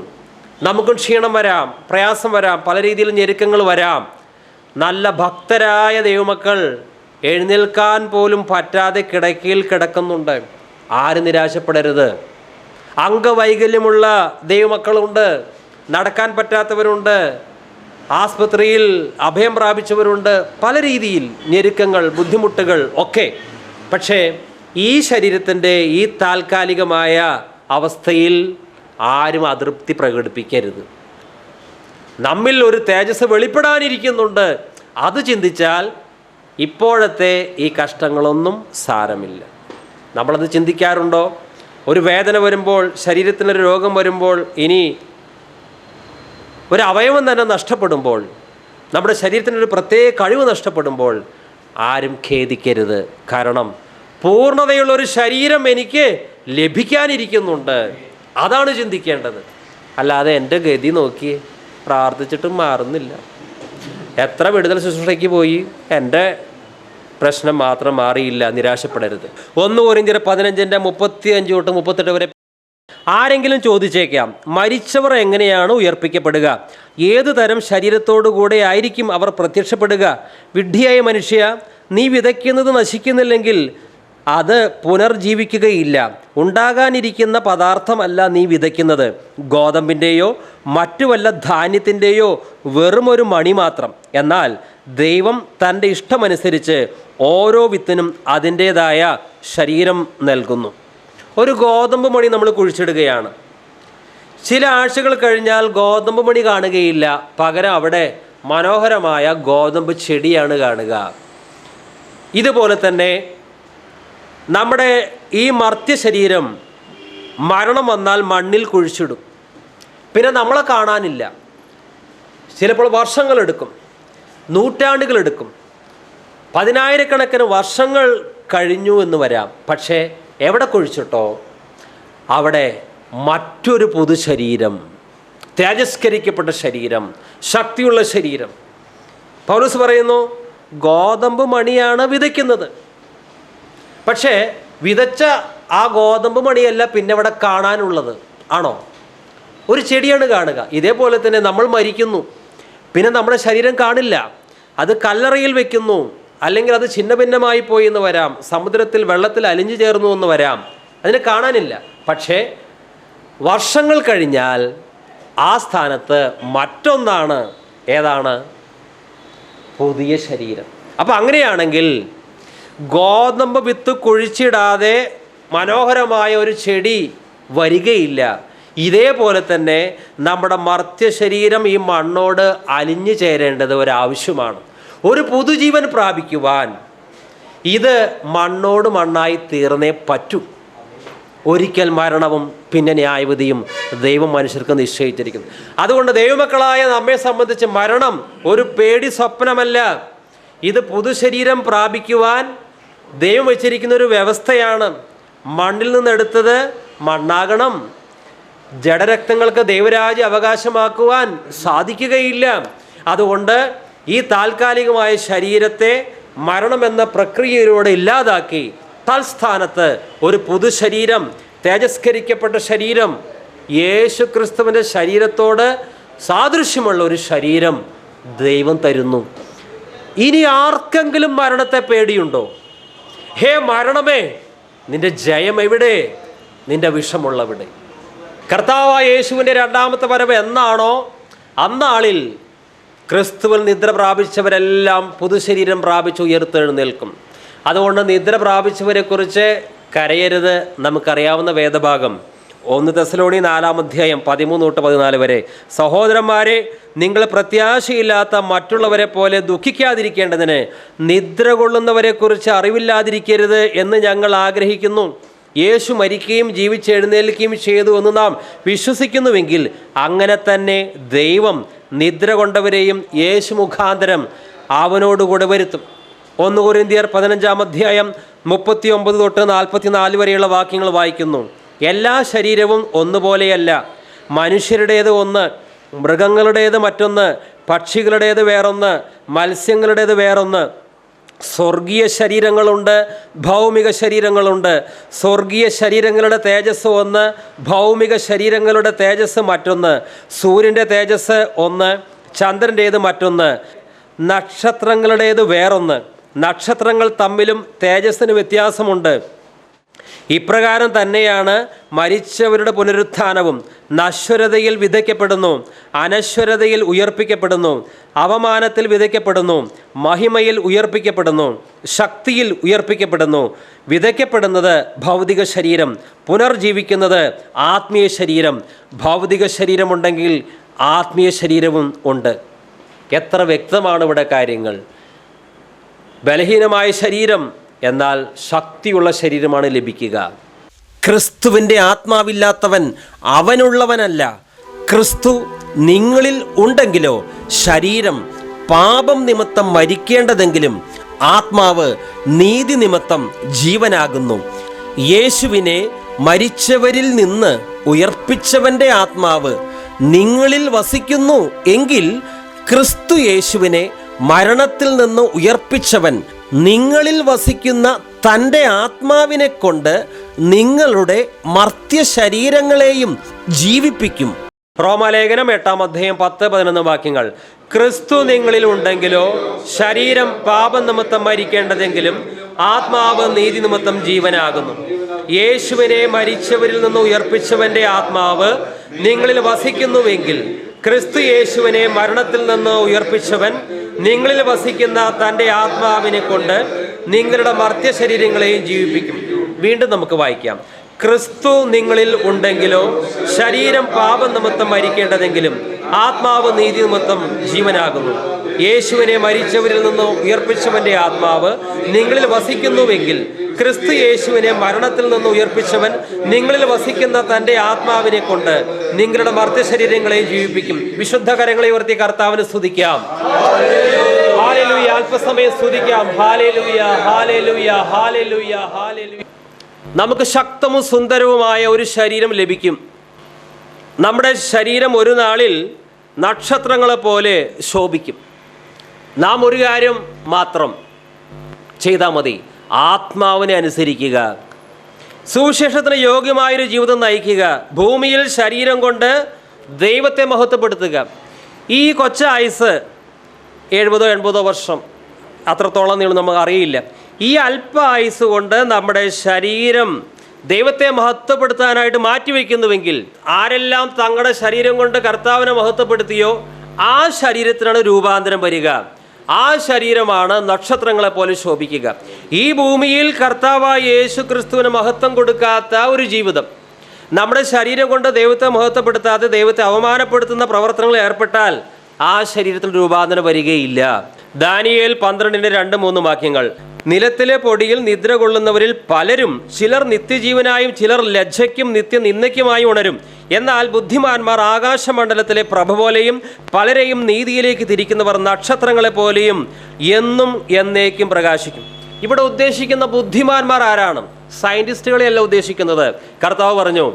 നമുക്കും ക്ഷീണം വരാം, പ്രയാസം വരാം, പല രീതിയിൽ ഞെരുക്കങ്ങൾ വരാം. നല്ല ഭക്തരായ ദൈവമക്കൾ എഴുന്നേൽക്കാൻ പോലും പറ്റാതെ കിടക്കയിൽ കിടക്കുന്നുണ്ട്. ആരും നിരാശപ്പെടരുത്. അംഗവൈകല്യമുള്ള ദൈവമക്കളുണ്ട്, നടക്കാൻ പറ്റാത്തവരുണ്ട്, ആസ്പത്രിയിൽ അഭയം പ്രാപിച്ചവരുണ്ട്, പല രീതിയിൽ ഞെരുക്കങ്ങൾ, ബുദ്ധിമുട്ടുകൾ ഒക്കെ. പക്ഷേ ഈ ശരീരത്തിൻ്റെ ഈ താൽക്കാലികമായ അവസ്ഥയിൽ ആരും അതൃപ്തി പ്രകടിപ്പിക്കരുത്. നമ്മിൽ ഒരു തേജസ് വെളിപ്പെടാനിരിക്കുന്നുണ്ട്. അത് ചിന്തിച്ചാൽ ഇപ്പോഴത്തെ ഈ കഷ്ടങ്ങളൊന്നും സാരമില്ല. നമ്മളത് ചിന്തിക്കാറുണ്ടോ? ഒരു വേദന വരുമ്പോൾ, ശരീരത്തിനൊരു രോഗം വരുമ്പോൾ, ഇനി ഒരു അവയവം തന്നെ നഷ്ടപ്പെടുമ്പോൾ, നമ്മുടെ ശരീരത്തിനൊരു പ്രത്യേക കഴിവ് നഷ്ടപ്പെടുമ്പോൾ ആരും ഖേദിക്കരുത്. കാരണം പൂർണ്ണതയുള്ളൊരു ശരീരം എനിക്ക് ലഭിക്കാനിരിക്കുന്നുണ്ട്. അതാണ് ചിന്തിക്കേണ്ടത്. അല്ലാതെ എൻ്റെ ഗതി നോക്കി പ്രാർത്ഥിച്ചിട്ടും മാറുന്നില്ല, എത്ര വിടുതൽ ശുശ്രൂഷയ്ക്ക് പോയി എൻ്റെ പ്രശ്നം മാത്രം മാറിയില്ല, നിരാശപ്പെടരുത്. 1 കൊരിന്ത്യർ 15:35 തൊട്ട് 38 വരെ ആരെങ്കിലും ചോദിച്ചേക്കാം, മരിച്ചവർ എങ്ങനെയാണ് ഉയർപ്പിക്കപ്പെടുക? ഏതു തരം ശരീരത്തോടു കൂടെ ആയിരിക്കും അവർ പ്രത്യക്ഷപ്പെടുക? വിഡ്ഢിയായ മനുഷ്യ, നീ വിതയ്ക്കുന്നത് നശിക്കുന്നില്ലെങ്കിൽ അത് പുനർജീവിക്കുകയില്ല. ഉണ്ടാകാനിരിക്കുന്ന പദാർത്ഥമല്ല നീ വിതയ്ക്കുന്നത്, ഗോതമ്പിൻ്റെയോ മറ്റു വല്ല ധാന്യത്തിൻ്റെയോ വെറുമൊരു മണി മാത്രം. എന്നാൽ ദൈവം തൻ്റെ ഇഷ്ടമനുസരിച്ച് ഓരോ വിത്തിനും അതിൻ്റേതായ ശരീരം നൽകുന്നു. ഒരു ഗോതമ്പ് മണി നമ്മൾ കുഴിച്ചിടുകയാണ്. ചില ആഴ്ചകൾ കഴിഞ്ഞാൽ ഗോതമ്പ് മണി കാണുകയില്ല, പകരം അവിടെ മനോഹരമായ ഗോതമ്പ് ചെടിയാണ് കാണുക. ഇതുപോലെ തന്നെ നമ്മുടെ ഈ മർത്യ ശരീരം മരണം വന്നാൽ മണ്ണിൽ കുഴിച്ചിടും, പിന്നെ നമ്മളെ കാണാനില്ല. ചിലപ്പോൾ വർഷങ്ങളെടുക്കും, നൂറ്റാണ്ടുകളെടുക്കും, 10,000-കണക്കിന് വർഷങ്ങൾ കഴിഞ്ഞു എന്ന് വരാം. പക്ഷേ എവിടെ കുഴിച്ചിട്ടോ അവിടെ മറ്റൊരു പുതു ശരീരം, തേജസ്കരിക്കപ്പെട്ട ശരീരം, ശക്തിയുള്ള ശരീരം. പൗലോസ് പറയുന്നു, ഗോതമ്പ് മണിയാണ് വിതയ്ക്കുന്നത്. പക്ഷേ വിതച്ച ആ ഗോതമ്പ് മണിയല്ല പിന്നെ അവിടെ കാണാനുള്ളത്, ആണോ? ഒരു ചെടിയാണ് കാണുക. ഇതേപോലെ തന്നെ നമ്മൾ മരിക്കുന്നു, പിന്നെ നമ്മുടെ ശരീരം കാണില്ല. അത് കല്ലറയിൽ വെക്കുന്നു, അല്ലെങ്കിൽ അത് ഛിന്ന ഭിന്നമായി പോയി എന്ന് വരാം, സമുദ്രത്തിൽ വെള്ളത്തിൽ അലിഞ്ഞു ചേർന്നു എന്ന് വരാം, അതിനെ കാണാനില്ല. പക്ഷേ വർഷങ്ങൾ കഴിഞ്ഞാൽ ആ സ്ഥാനത്ത് മറ്റൊന്നാണ്. ഏതാണ്? പുതിയ ശരീരം. അപ്പം അങ്ങനെയാണെങ്കിൽ ഗോതമ്പ് വിത്ത് കുഴിച്ചിടാതെ മനോഹരമായ ഒരു ചെടി വരികയില്ല. ഇതേപോലെ തന്നെ നമ്മുടെ മർത്യ ശരീരം ഈ മണ്ണോട് അലിഞ്ഞു ചേരേണ്ടത് ഒരാവശ്യമാണ്. ഒരു പുതുജീവൻ പ്രാപിക്കുവാൻ ഇത് മണ്ണോട് മണ്ണായി തീർന്നേ പറ്റൂ. ഒരിക്കൽ മരണവും പിന്നെ ന്യായവിധിയും ദൈവം മനുഷ്യർക്ക് നിശ്ചയിച്ചിരിക്കുന്നു. അതുകൊണ്ട് ദൈവമക്കളായ നമ്മെ സംബന്ധിച്ച് മരണം ഒരു പേടി സ്വപ്നമല്ല. ഇത് പുതുശരീരം പ്രാപിക്കുവാൻ ദൈവം വെച്ചിരിക്കുന്ന ഒരു വ്യവസ്ഥയാണ്. മണ്ണിൽ നിന്നെടുത്തത് മണ്ണാകണം. ജഡരക്തങ്ങൾക്ക് ദൈവരാജ്യം അവകാശമാക്കുവാൻ സാധിക്കുകയില്ല. അതുകൊണ്ട് ഈ താൽക്കാലികമായ ശരീരത്തെ മരണമെന്ന പ്രക്രിയയിലൂടെ ഇല്ലാതാക്കി തൽസ്ഥാനത്ത് ഒരു പുതുശരീരം, തേജസ്കരിക്കപ്പെട്ട ശരീരം, യേശു ക്രിസ്തുവിൻ്റെ ശരീരത്തോട് സാദൃശ്യമുള്ള ഒരു ശരീരം ദൈവം തരുന്നു. ഇനി ആർക്കെങ്കിലും മരണത്തെ പേടിയുണ്ടോ? ഹേ മരണമേ, നിന്റെ ജയം എവിടെ? നിന്റെ വിഷമുള്ളവിടെ? കർത്താവായ യേശുവിൻ്റെ രണ്ടാമത്തെ വരവ് എന്നാണോ അന്നാളിൽ ക്രിസ്തുവിൽ നിദ്ര പ്രാപിച്ചവരെല്ലാം പുതുശരീരം പ്രാപിച്ച് ഉയർത്തെഴുന്നേൽക്കും. അതുകൊണ്ട് നിദ്ര പ്രാപിച്ചവരെക്കുറിച്ച് കരയരുത്. നമുക്കറിയാവുന്ന വേദഭാഗം 1 തെസ്സലോണി 4 അധ്യായം 13-14 വരെ. സഹോദരന്മാരെ, നിങ്ങൾ പ്രത്യാശയില്ലാത്ത മറ്റുള്ളവരെ പോലെ ദുഃഖിക്കാതിരിക്കേണ്ടതിന് നിദ്ര കൊള്ളുന്നവരെക്കുറിച്ച് അറിവില്ലാതിരിക്കരുത് എന്ന് ഞങ്ങൾ ആഗ്രഹിക്കുന്നു. യേശു മരിക്കുകയും ജീവിച്ചെഴുന്നേൽക്കുകയും ചെയ്തു എന്ന് നാം വിശ്വസിക്കുന്നുവെങ്കിൽ അങ്ങനെ തന്നെ ദൈവം നിദ്ര കൊണ്ടവരെയും യേശു മുഖാന്തരം അവനോടുകൂടെ വരുത്തും. 1 കൊരിന്ത്യർ 15 അധ്യായം 39-44 വരെയുള്ള വാക്യങ്ങൾ വായിക്കുന്നു. എല്ലാ ശരീരവും ഒന്നുപോലെയല്ല. മനുഷ്യരുടേത് ഒന്ന്, മൃഗങ്ങളുടേത് മറ്റൊന്ന്, പക്ഷികളുടേത് വേറൊന്ന്, മത്സ്യങ്ങളുടേത് വേറൊന്ന്. സ്വർഗീയ ശരീരങ്ങളുണ്ട്, ഭൗമിക ശരീരങ്ങളുണ്ട്. സ്വർഗീയ ശരീരങ്ങളുടെ തേജസ് ഒന്ന്, ഭൗമിക ശരീരങ്ങളുടെ തേജസ് മറ്റൊന്ന്. സൂര്യൻ്റെ തേജസ് ഒന്ന്, ചന്ദ്രൻ്റേത് മറ്റൊന്ന്, നക്ഷത്രങ്ങളുടേത് വേറൊന്ന്. നക്ഷത്രങ്ങൾ തമ്മിലും തേജസ്സിന് വ്യത്യാസമുണ്ട്. ഇപ്രകാരം തന്നെയാണ് മരിച്ചവരുടെ പുനരുത്ഥാനവും. നശ്വരതയിൽ വിതയ്ക്കപ്പെടുന്നു, അനശ്വരതയിൽ ഉയർപ്പിക്കപ്പെടുന്നു. അവമാനത്തിൽ വിതയ്ക്കപ്പെടുന്നു, മഹിമയിൽ ഉയർപ്പിക്കപ്പെടുന്നു. ശക്തിയിൽ ഉയർപ്പിക്കപ്പെടുന്നു. വിതയ്ക്കപ്പെടുന്നത് ഭൗതിക ശരീരം, പുനർജീവിക്കുന്നത് ആത്മീയ ശരീരം. ഭൗതിക ശരീരമുണ്ടെങ്കിൽ ആത്മീയ ശരീരവും ഉണ്ട്. എത്ര വ്യക്തമാണ് ഇവിടെ കാര്യങ്ങൾ. ബലഹീനമായ ശരീരം, എന്നാൽ ശക്തിയുള്ള ശരീരമാണ് ലഭിക്കുക. ക്രിസ്തുവിൻ്റെ ആത്മാവില്ലാത്തവൻ അവനുള്ളവനല്ല. ക്രിസ്തു നിങ്ങളിൽ ഉണ്ടെങ്കിലോ ശരീരം പാപം നിമിത്തം മരിക്കേണ്ടതെങ്കിലും ആത്മാവ് നീതി നിമിത്തം ജീവനാകുന്നു. യേശുവിനെ മരിച്ചവരിൽ നിന്ന് ഉയർപ്പിച്ചവൻ്റെ ആത്മാവ് നിങ്ങളിൽ വസിക്കുന്നു എങ്കിൽ ക്രിസ്തു യേശുവിനെ മരണത്തിൽ നിന്ന് ഉയർപ്പിച്ചവൻ നിങ്ങളിൽ വസിക്കുന്ന തൻ്റെ ആത്മാവിനെ കൊണ്ട് നിങ്ങളുടെ മർത്യ ശരീരങ്ങളെയും ജീവിപ്പിക്കും. റോമാലേഖനം 8 അധ്യായം 10-11 വാക്യങ്ങൾ. ക്രിസ്തു നിങ്ങളിൽ ഉണ്ടെങ്കിലോ ശരീരം പാപനിമിത്തം മരിക്കേണ്ടതെങ്കിലും ആത്മാവ് നീതി നിമിത്തം ജീവനാകുന്നു. യേശുവിനെ മരിച്ചവരിൽ നിന്ന് ഉയർപ്പിച്ചവൻ്റെ ആത്മാവ് നിങ്ങളിൽ വസിക്കുന്നുവെങ്കിൽ ക്രിസ്തു യേശുവിനെ മരണത്തിൽ നിന്ന് ഉയർപ്പിച്ചവൻ നിങ്ങളിൽ വസിക്കുന്ന തൻ്റെ ആത്മാവിനെ കൊണ്ട് നിങ്ങളുടെ മർത്യ ശരീരങ്ങളെയും ജീവിപ്പിക്കും. വീണ്ടും നമുക്ക് വായിക്കാം. ക്രിസ്തു നിങ്ങളിൽ ഉണ്ടെങ്കിലോ ശരീരം പാപനിമിത്തം മരിക്കേണ്ടതെങ്കിലും ആത്മാവ് നീതി നിമിത്തം ജീവനാകുന്നു. യേശുവിനെ മരിച്ചവരിൽ നിന്ന് ഉയർപ്പിച്ചവൻ്റെ ആത്മാവ് നിങ്ങളിൽ വസിക്കുന്നുവെങ്കിൽ ക്രിസ്തു യേശുവിനെ മരണത്തിൽ നിന്ന് ഉയർപ്പിച്ചവൻ നിങ്ങളിൽ വസിക്കുന്ന തൻ്റെ ആത്മാവിനെ കൊണ്ട് നിങ്ങളുടെ മർത്യ ശരീരങ്ങളെയും ജീവിപ്പിക്കും. വിശുദ്ധ കരങ്ങളെ ഉയർത്തി കർത്താവിനെ സ്തുതിക്കാം. ഹല്ലേലൂയ. അല്പസമയം സ്തുതിക്കാം. Hallelujah, hallelujah, hallelujah, hallelujah. നമുക്ക് ശക്തവും സുന്ദരവുമായ ഒരു ശരീരം ലഭിക്കും. നമ്മുടെ ശരീരം ഒരു നാളിൽ നക്ഷത്രങ്ങളെ പോലെ ശോഭിക്കും. നാം ഒരു കാര്യം മാത്രം ചെയ്താൽ മതി, ആത്മാവിനെ അനുസരിക്കുക, സുവിശേഷത്തിന് യോഗ്യമായൊരു ജീവിതം നയിക്കുക, ഭൂമിയിൽ ശരീരം കൊണ്ട് ദൈവത്തെ മഹത്വപ്പെടുത്തുക. ഈ കൊച്ചായുസ് 70-80 വർഷം, അത്രത്തോളം നീളും നമുക്ക് അറിയില്ല. ഈ അല്പ ആയുസ് കൊണ്ട് നമ്മുടെ ശരീരം ദൈവത്തെ മഹത്വപ്പെടുത്താനായിട്ട് മാറ്റിവെക്കുന്നുവെങ്കിൽ ആരെല്ലാം തങ്ങളുടെ ശരീരം കൊണ്ട് കർത്താവിനെ മഹത്വപ്പെടുത്തിയോ ആ ശരീരത്തിനാണ് രൂപാന്തരം വരിക. ആ ശരീരമാണ് നക്ഷത്രങ്ങളെ പോലെ ശോഭിക്കുക. ഈ ഭൂമിയിൽ കർത്താവായ യേശു ക്രിസ്തുവിന് മഹത്വം കൊടുക്കാത്ത ഒരു ജീവിതം, നമ്മുടെ ശരീരം കൊണ്ട് ദൈവത്തെ മഹത്വപ്പെടുത്താതെ ദൈവത്തെ അവമാനപ്പെടുത്തുന്ന പ്രവർത്തനങ്ങളിൽ ഏർപ്പെട്ടാൽ ആ ശരീരത്തിൽ രൂപാന്തരം വരികയില്ല. ദാനിയേൽ 12-2-3 വാക്യങ്ങൾ. നിലത്തിലെ പൊടിയിൽ നിദ്ര കൊള്ളുന്നവരിൽ പലരും ചിലർ നിത്യജീവനായും ചിലർ ലജ്ജയ്ക്കും നിത്യനിന്ദയ്ക്കുമായും ഉണരും. എന്നാൽ ബുദ്ധിമാന്മാർ ആകാശമണ്ഡലത്തിലെ പ്രഭ പോലെയും പലരെയും നീതിയിലേക്ക് തിരിക്കുന്നവർ നക്ഷത്രങ്ങളെ പോലെയും എന്നും എന്നേക്കും പ്രകാശിക്കും. ഇവിടെ ഉദ്ദേശിക്കുന്ന ബുദ്ധിമാന്മാർ ആരാണ്? സയൻറ്റിസ്റ്റുകളെയല്ല ഉദ്ദേശിക്കുന്നത്. കർത്താവ് പറഞ്ഞു,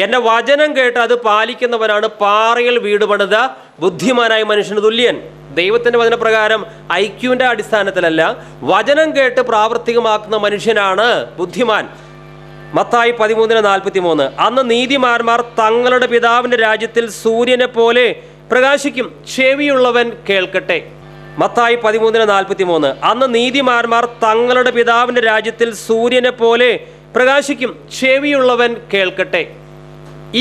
എൻ്റെ വചനം കേട്ട് അത് പാലിക്കുന്നവനാണ് പാറയിൽ വീട് പണിത ബുദ്ധിമാനായ മനുഷ്യന് തുല്യൻ. ദൈവത്തിൻ്റെ വചനപ്രകാരം ഐക്യുവിൻ്റെ അടിസ്ഥാനത്തിലല്ല, വചനം കേട്ട് പ്രാവർത്തികമാക്കുന്ന മനുഷ്യനാണ് ബുദ്ധിമാൻ. മത്തായി 13:43. അന്ന് നീതിമാന്മാർ തങ്ങളുടെ പിതാവിൻ്റെ രാജ്യത്തിൽ സൂര്യനെ പോലെ പ്രകാശിക്കും. ചെവിയുള്ളവൻ കേൾക്കട്ടെ. മത്തായി 13:43. അന്ന് നീതിമാന്മാർ തങ്ങളുടെ പിതാവിൻ്റെ രാജ്യത്തിൽ സൂര്യനെ പോലെ പ്രകാശിക്കും. ചെവിയുള്ളവൻ കേൾക്കട്ടെ.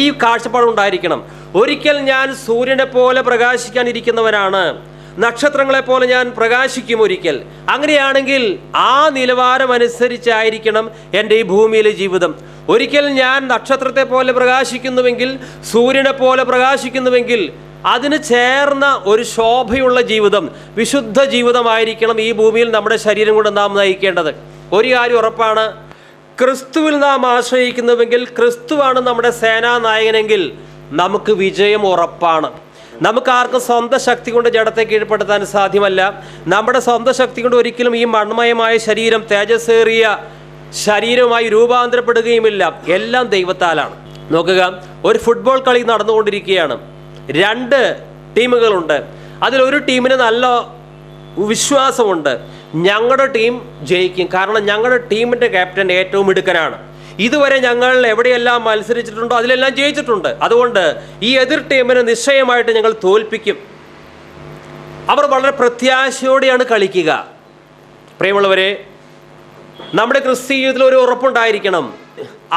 ഈ കാഴ്ചപ്പാടുണ്ടായിരിക്കണം. ഒരിക്കൽ ഞാൻ സൂര്യനെ പോലെ പ്രകാശിക്കാൻ ഇരിക്കുന്നവനാണ്, നക്ഷത്രങ്ങളെപ്പോലെ ഞാൻ പ്രകാശിക്കും ഒരിക്കൽ. അങ്ങനെയാണെങ്കിൽ ആ നിലവാരം അനുസരിച്ചായിരിക്കണം എൻ്റെ ഈ ഭൂമിയിലെ ജീവിതം. ഒരിക്കൽ ഞാൻ നക്ഷത്രത്തെ പോലെ പ്രകാശിക്കുന്നുവെങ്കിൽ, സൂര്യനെ പോലെ പ്രകാശിക്കുന്നുവെങ്കിൽ, അതിന് ചേർന്ന ഒരു ശോഭയുള്ള ജീവിതം, വിശുദ്ധ ജീവിതമായിരിക്കണം ഈ ഭൂമിയിൽ നമ്മുടെ ശരീരം കൊണ്ട് നാം നയിക്കേണ്ടത്. ഒരു കാര്യം ഉറപ്പാണ്, ക്രിസ്തുവിൽ നാം ആശ്രയിക്കുന്നുവെങ്കിൽ, ക്രിസ്തുവാണ് നമ്മുടെ സേനാനായകനെങ്കിൽ നമുക്ക് വിജയം ഉറപ്പാണ്. നമുക്ക് ആർക്കും സ്വന്തം ശക്തി കൊണ്ട് ജഡത്തെ കീഴ്പ്പെടുത്താൻ സാധ്യമല്ല. നമ്മുടെ സ്വന്തം ശക്തി കൊണ്ട് ഒരിക്കലും ഈ മൺമയമായ ശരീരം തേജസ്സേറിയ ശരീരവുമായി രൂപാന്തരപ്പെടുകയുമില്ല. എല്ലാം ദൈവത്താലാണ്. നോക്കുക, ഒരു ഫുട്ബോൾ കളി നടന്നുകൊണ്ടിരിക്കുകയാണ്. 2 ടീമുകളുണ്ട്. അതിലൊരു ടീമിന് നല്ല വിശ്വാസമുണ്ട്, ഞങ്ങളുടെ ടീം ജയിക്കും, കാരണം ഞങ്ങളുടെ ടീമിൻ്റെ ക്യാപ്റ്റൻ ഏറ്റവും മിടുക്കനാണ്. ഇതുവരെ ഞങ്ങൾ എവിടെയെല്ലാം മത്സരിച്ചിട്ടുണ്ടോ അതിലെല്ലാം ജയിച്ചിട്ടുണ്ട്. അതുകൊണ്ട് ഈ എതിർ ടീമിനെ നിശ്ചയമായിട്ട് ഞങ്ങൾ തോൽപ്പിക്കും. അവർ വളരെ പ്രത്യാശയോടെയാണ് കളിക്കുക. പ്രിയമുള്ളവരെ, നമ്മുടെ ക്രിസ്തീയ ജീവിതത്തിൽ ഒരു ഉറപ്പുണ്ടായിരിക്കണം,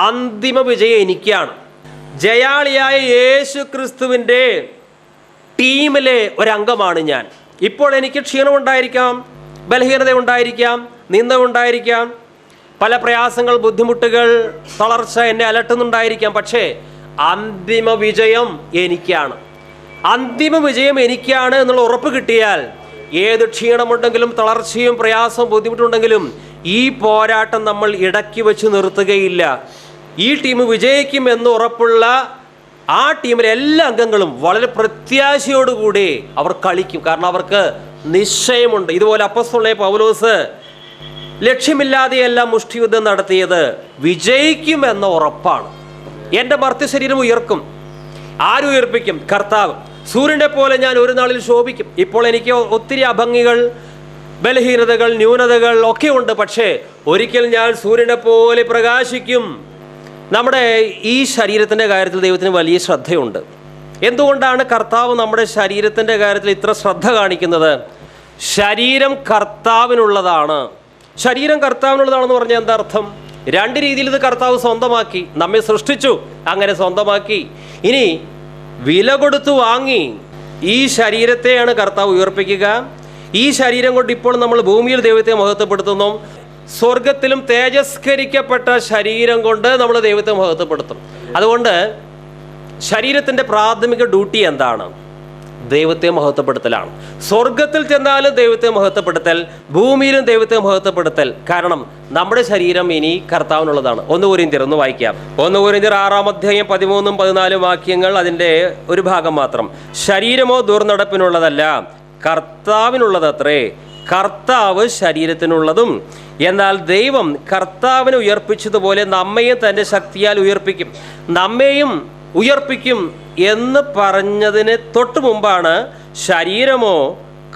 അന്തിമ വിജയം എനിക്കാണ്. ജയാളിയായ യേശു ക്രിസ്തുവിൻ്റെ ടീമിലെ ഒരംഗമാണ് ഞാൻ. ഇപ്പോൾ എനിക്ക് ക്ഷീണമുണ്ടായിരിക്കാം, ബലഹീനത ഉണ്ടായിരിക്കാം, നിന്ദ ഉണ്ടായിരിക്കാം, പല പ്രയാസങ്ങൾ, ബുദ്ധിമുട്ടുകൾ, തളർച്ച എന്നെ അലട്ടുന്നുണ്ടായിരിക്കാം. പക്ഷേ അന്തിമ വിജയം എനിക്കാണ്. അന്തിമ വിജയം എനിക്കാണ് എന്നുള്ള ഉറപ്പ് കിട്ടിയാൽ ഏത് ക്ഷീണമുണ്ടെങ്കിലും, തളർച്ചയും പ്രയാസവും ബുദ്ധിമുട്ടുണ്ടെങ്കിലും ഈ പോരാട്ടം നമ്മൾ ഇടയ്ക്ക് വെച്ച് നിർത്തുകയില്ല. ഈ ടീം വിജയിക്കും എന്ന് ഉറപ്പുള്ള ആ ടീമിലെ എല്ലാ അംഗങ്ങളും വളരെ പ്രത്യാശയോടുകൂടി അവർ കളിക്കും. കാരണം അവർക്ക് നിശ്ചയമുണ്ട്. ഇതുപോലെ അപ്പോസ്തലനായ പൗലോസ് ലക്ഷ്യമില്ലാതെയല്ല മുഷ്ടിയുദ്ധം നടത്തിയത്, വിജയിക്കുമെന്ന ഉറപ്പാണ്. എൻ്റെ മർത്യ ശരീരം ഉയർക്കും. ആര് ഉയർപ്പിക്കും? കർത്താവ്. സൂര്യനെ പോലെ ഞാൻ ഒരു നാളിൽ ശോഭിക്കും. ഇപ്പോൾ എനിക്ക് ഒത്തിരി അഭംഗികൾ, ബലഹീനതകൾ, ന്യൂനതകൾ ഒക്കെ ഉണ്ട്. പക്ഷേ ഒരിക്കൽ ഞാൻ സൂര്യനെ പോലെ പ്രകാശിക്കും. നമ്മുടെ ഈ ശരീരത്തിൻ്റെ കാര്യത്തിൽ ദൈവത്തിന് വലിയ ശ്രദ്ധയുണ്ട്. എന്തുകൊണ്ടാണ് കർത്താവ് നമ്മുടെ ശരീരത്തിൻ്റെ കാര്യത്തിൽ ഇത്ര ശ്രദ്ധ കാണിക്കുന്നത്? ശരീരം കർത്താവിനുള്ളതാണ്. ശരീരം കർത്താവിനുള്ളതാണെന്ന് പറഞ്ഞാൽ എന്താ അർത്ഥം? 2 രീതിയിൽ ഇത് കർത്താവ് സ്വന്തമാക്കി. നമ്മെ സൃഷ്ടിച്ചു, അങ്ങനെ സ്വന്തമാക്കി. ഇനി വില കൊടുത്തു വാങ്ങി ഈ ശരീരത്തെയാണ് കർത്താവ് ഉയർപ്പിക്കുക. ഈ ശരീരം കൊണ്ട് ഇപ്പോൾ നമ്മൾ ഭൂമിയിൽ ദൈവത്തെ മഹത്വപ്പെടുത്തുന്നു. സ്വർഗത്തിലും തേജസ്കരിക്കപ്പെട്ട ശരീരം കൊണ്ട് നമ്മൾ ദൈവത്തെ മഹത്വപ്പെടുത്തും. അതുകൊണ്ട് ശരീരത്തിൻ്റെ പ്രാഥമിക ഡ്യൂട്ടി എന്താണ്? ദൈവത്തെ മഹത്വപ്പെടുത്തലാണ്. സ്വർഗത്തിൽ ചെന്നാലും ദൈവത്തെ മഹത്വപ്പെടുത്തൽ, ഭൂമിയിലും ദൈവത്തെ മഹത്വപ്പെടുത്തൽ. കാരണം നമ്മുടെ ശരീരം ഇനി കർത്താവിനുള്ളതാണ്. 1 കൊരിന്ത്യർ ഒന്ന് വായിക്കാം. 1 കൊരിന്ത്യർ 6-ാം അധ്യായം 13-14 വാക്യങ്ങൾ, അതിൻ്റെ ഒരു ഭാഗം മാത്രം. ശരീരമോ ദുർനടപ്പിനുള്ളതല്ല, കർത്താവിനുള്ളതത്രേ. കർത്താവ് ശരീരത്തിനുള്ളതും. എന്നാൽ ദൈവം കർത്താവിനെ ഉയർപ്പിച്ചതുപോലെ നമ്മയും തൻ്റെ ശക്തിയാൽ ഉയർപ്പിക്കും. നമ്മയും ഉയർപ്പിക്കും എന്ന് പറഞ്ഞതിന് തൊട്ട് മുമ്പാണ് ശരീരമോ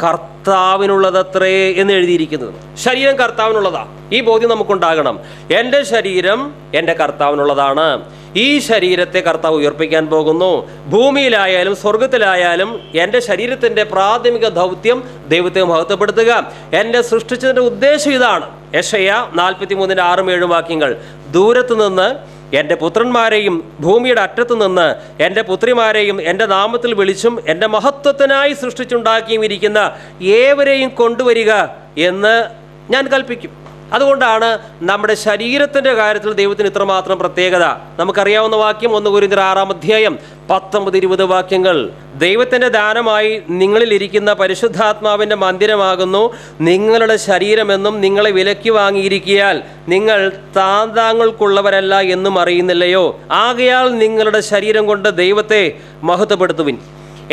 കർത്താവിനുള്ളതത്രേ എന്ന് എഴുതിയിരിക്കുന്നത്. ശരീരം കർത്താവിനുള്ളതാ. ഈ ബോധ്യം നമുക്കുണ്ടാകണം. എൻ്റെ ശരീരം എൻ്റെ കർത്താവിനുള്ളതാണ്. ഈ ശരീരത്തെ കർത്താവ് ഉയർപ്പിക്കാൻ പോകുന്നു. ഭൂമിയിലായാലും സ്വർഗത്തിലായാലും എൻ്റെ ശരീരത്തിൻ്റെ പ്രാഥമിക ദൗത്യം ദൈവത്തെ മഹത്വപ്പെടുത്തുക. എന്നെ സൃഷ്ടിച്ചതിൻ്റെ ഉദ്ദേശം ഇതാണ്. യെശയ്യാ 43-6-7 വാക്യങ്ങൾ. ദൂരത്തു നിന്ന് എൻ്റെ പുത്രന്മാരെയും ഭൂമിയുടെ അറ്റത്തു നിന്ന് എൻ്റെ പുത്രിമാരെയും എൻ്റെ നാമത്തിൽ വിളിച്ചും എൻ്റെ മഹത്വത്തിനായി സൃഷ്ടിച്ചുണ്ടാക്കിയും ഇരിക്കുന്ന ഏവരെയും കൊണ്ടുവരിക എന്ന് ഞാൻ കൽപ്പിക്കും. അതുകൊണ്ടാണ് നമ്മുടെ ശരീരത്തിൻ്റെ കാര്യത്തിൽ ദൈവത്തിന് ഇത്രമാത്രം പ്രത്യേകത. നമുക്കറിയാവുന്ന വാക്യം 1 കൊരിന്ത്യർ 6-ാം അധ്യായം 19-20 വാക്യങ്ങൾ. ദൈവത്തിൻ്റെ ദാനമായി നിങ്ങളിലിരിക്കുന്ന പരിശുദ്ധാത്മാവിൻ്റെ മന്ദിരമാകുന്നു നിങ്ങളുടെ ശരീരമെന്നും നിങ്ങളെ വിലയ്ക്ക് വാങ്ങിയിരിക്കിയാൽ നിങ്ങൾ താന്താങ്ങൾക്കുള്ളവരല്ല എന്നും അറിയുന്നില്ലയോ? ആകയാൽ നിങ്ങളുടെ ശരീരം കൊണ്ട് ദൈവത്തെ മഹത്വപ്പെടുത്തുവിൻ.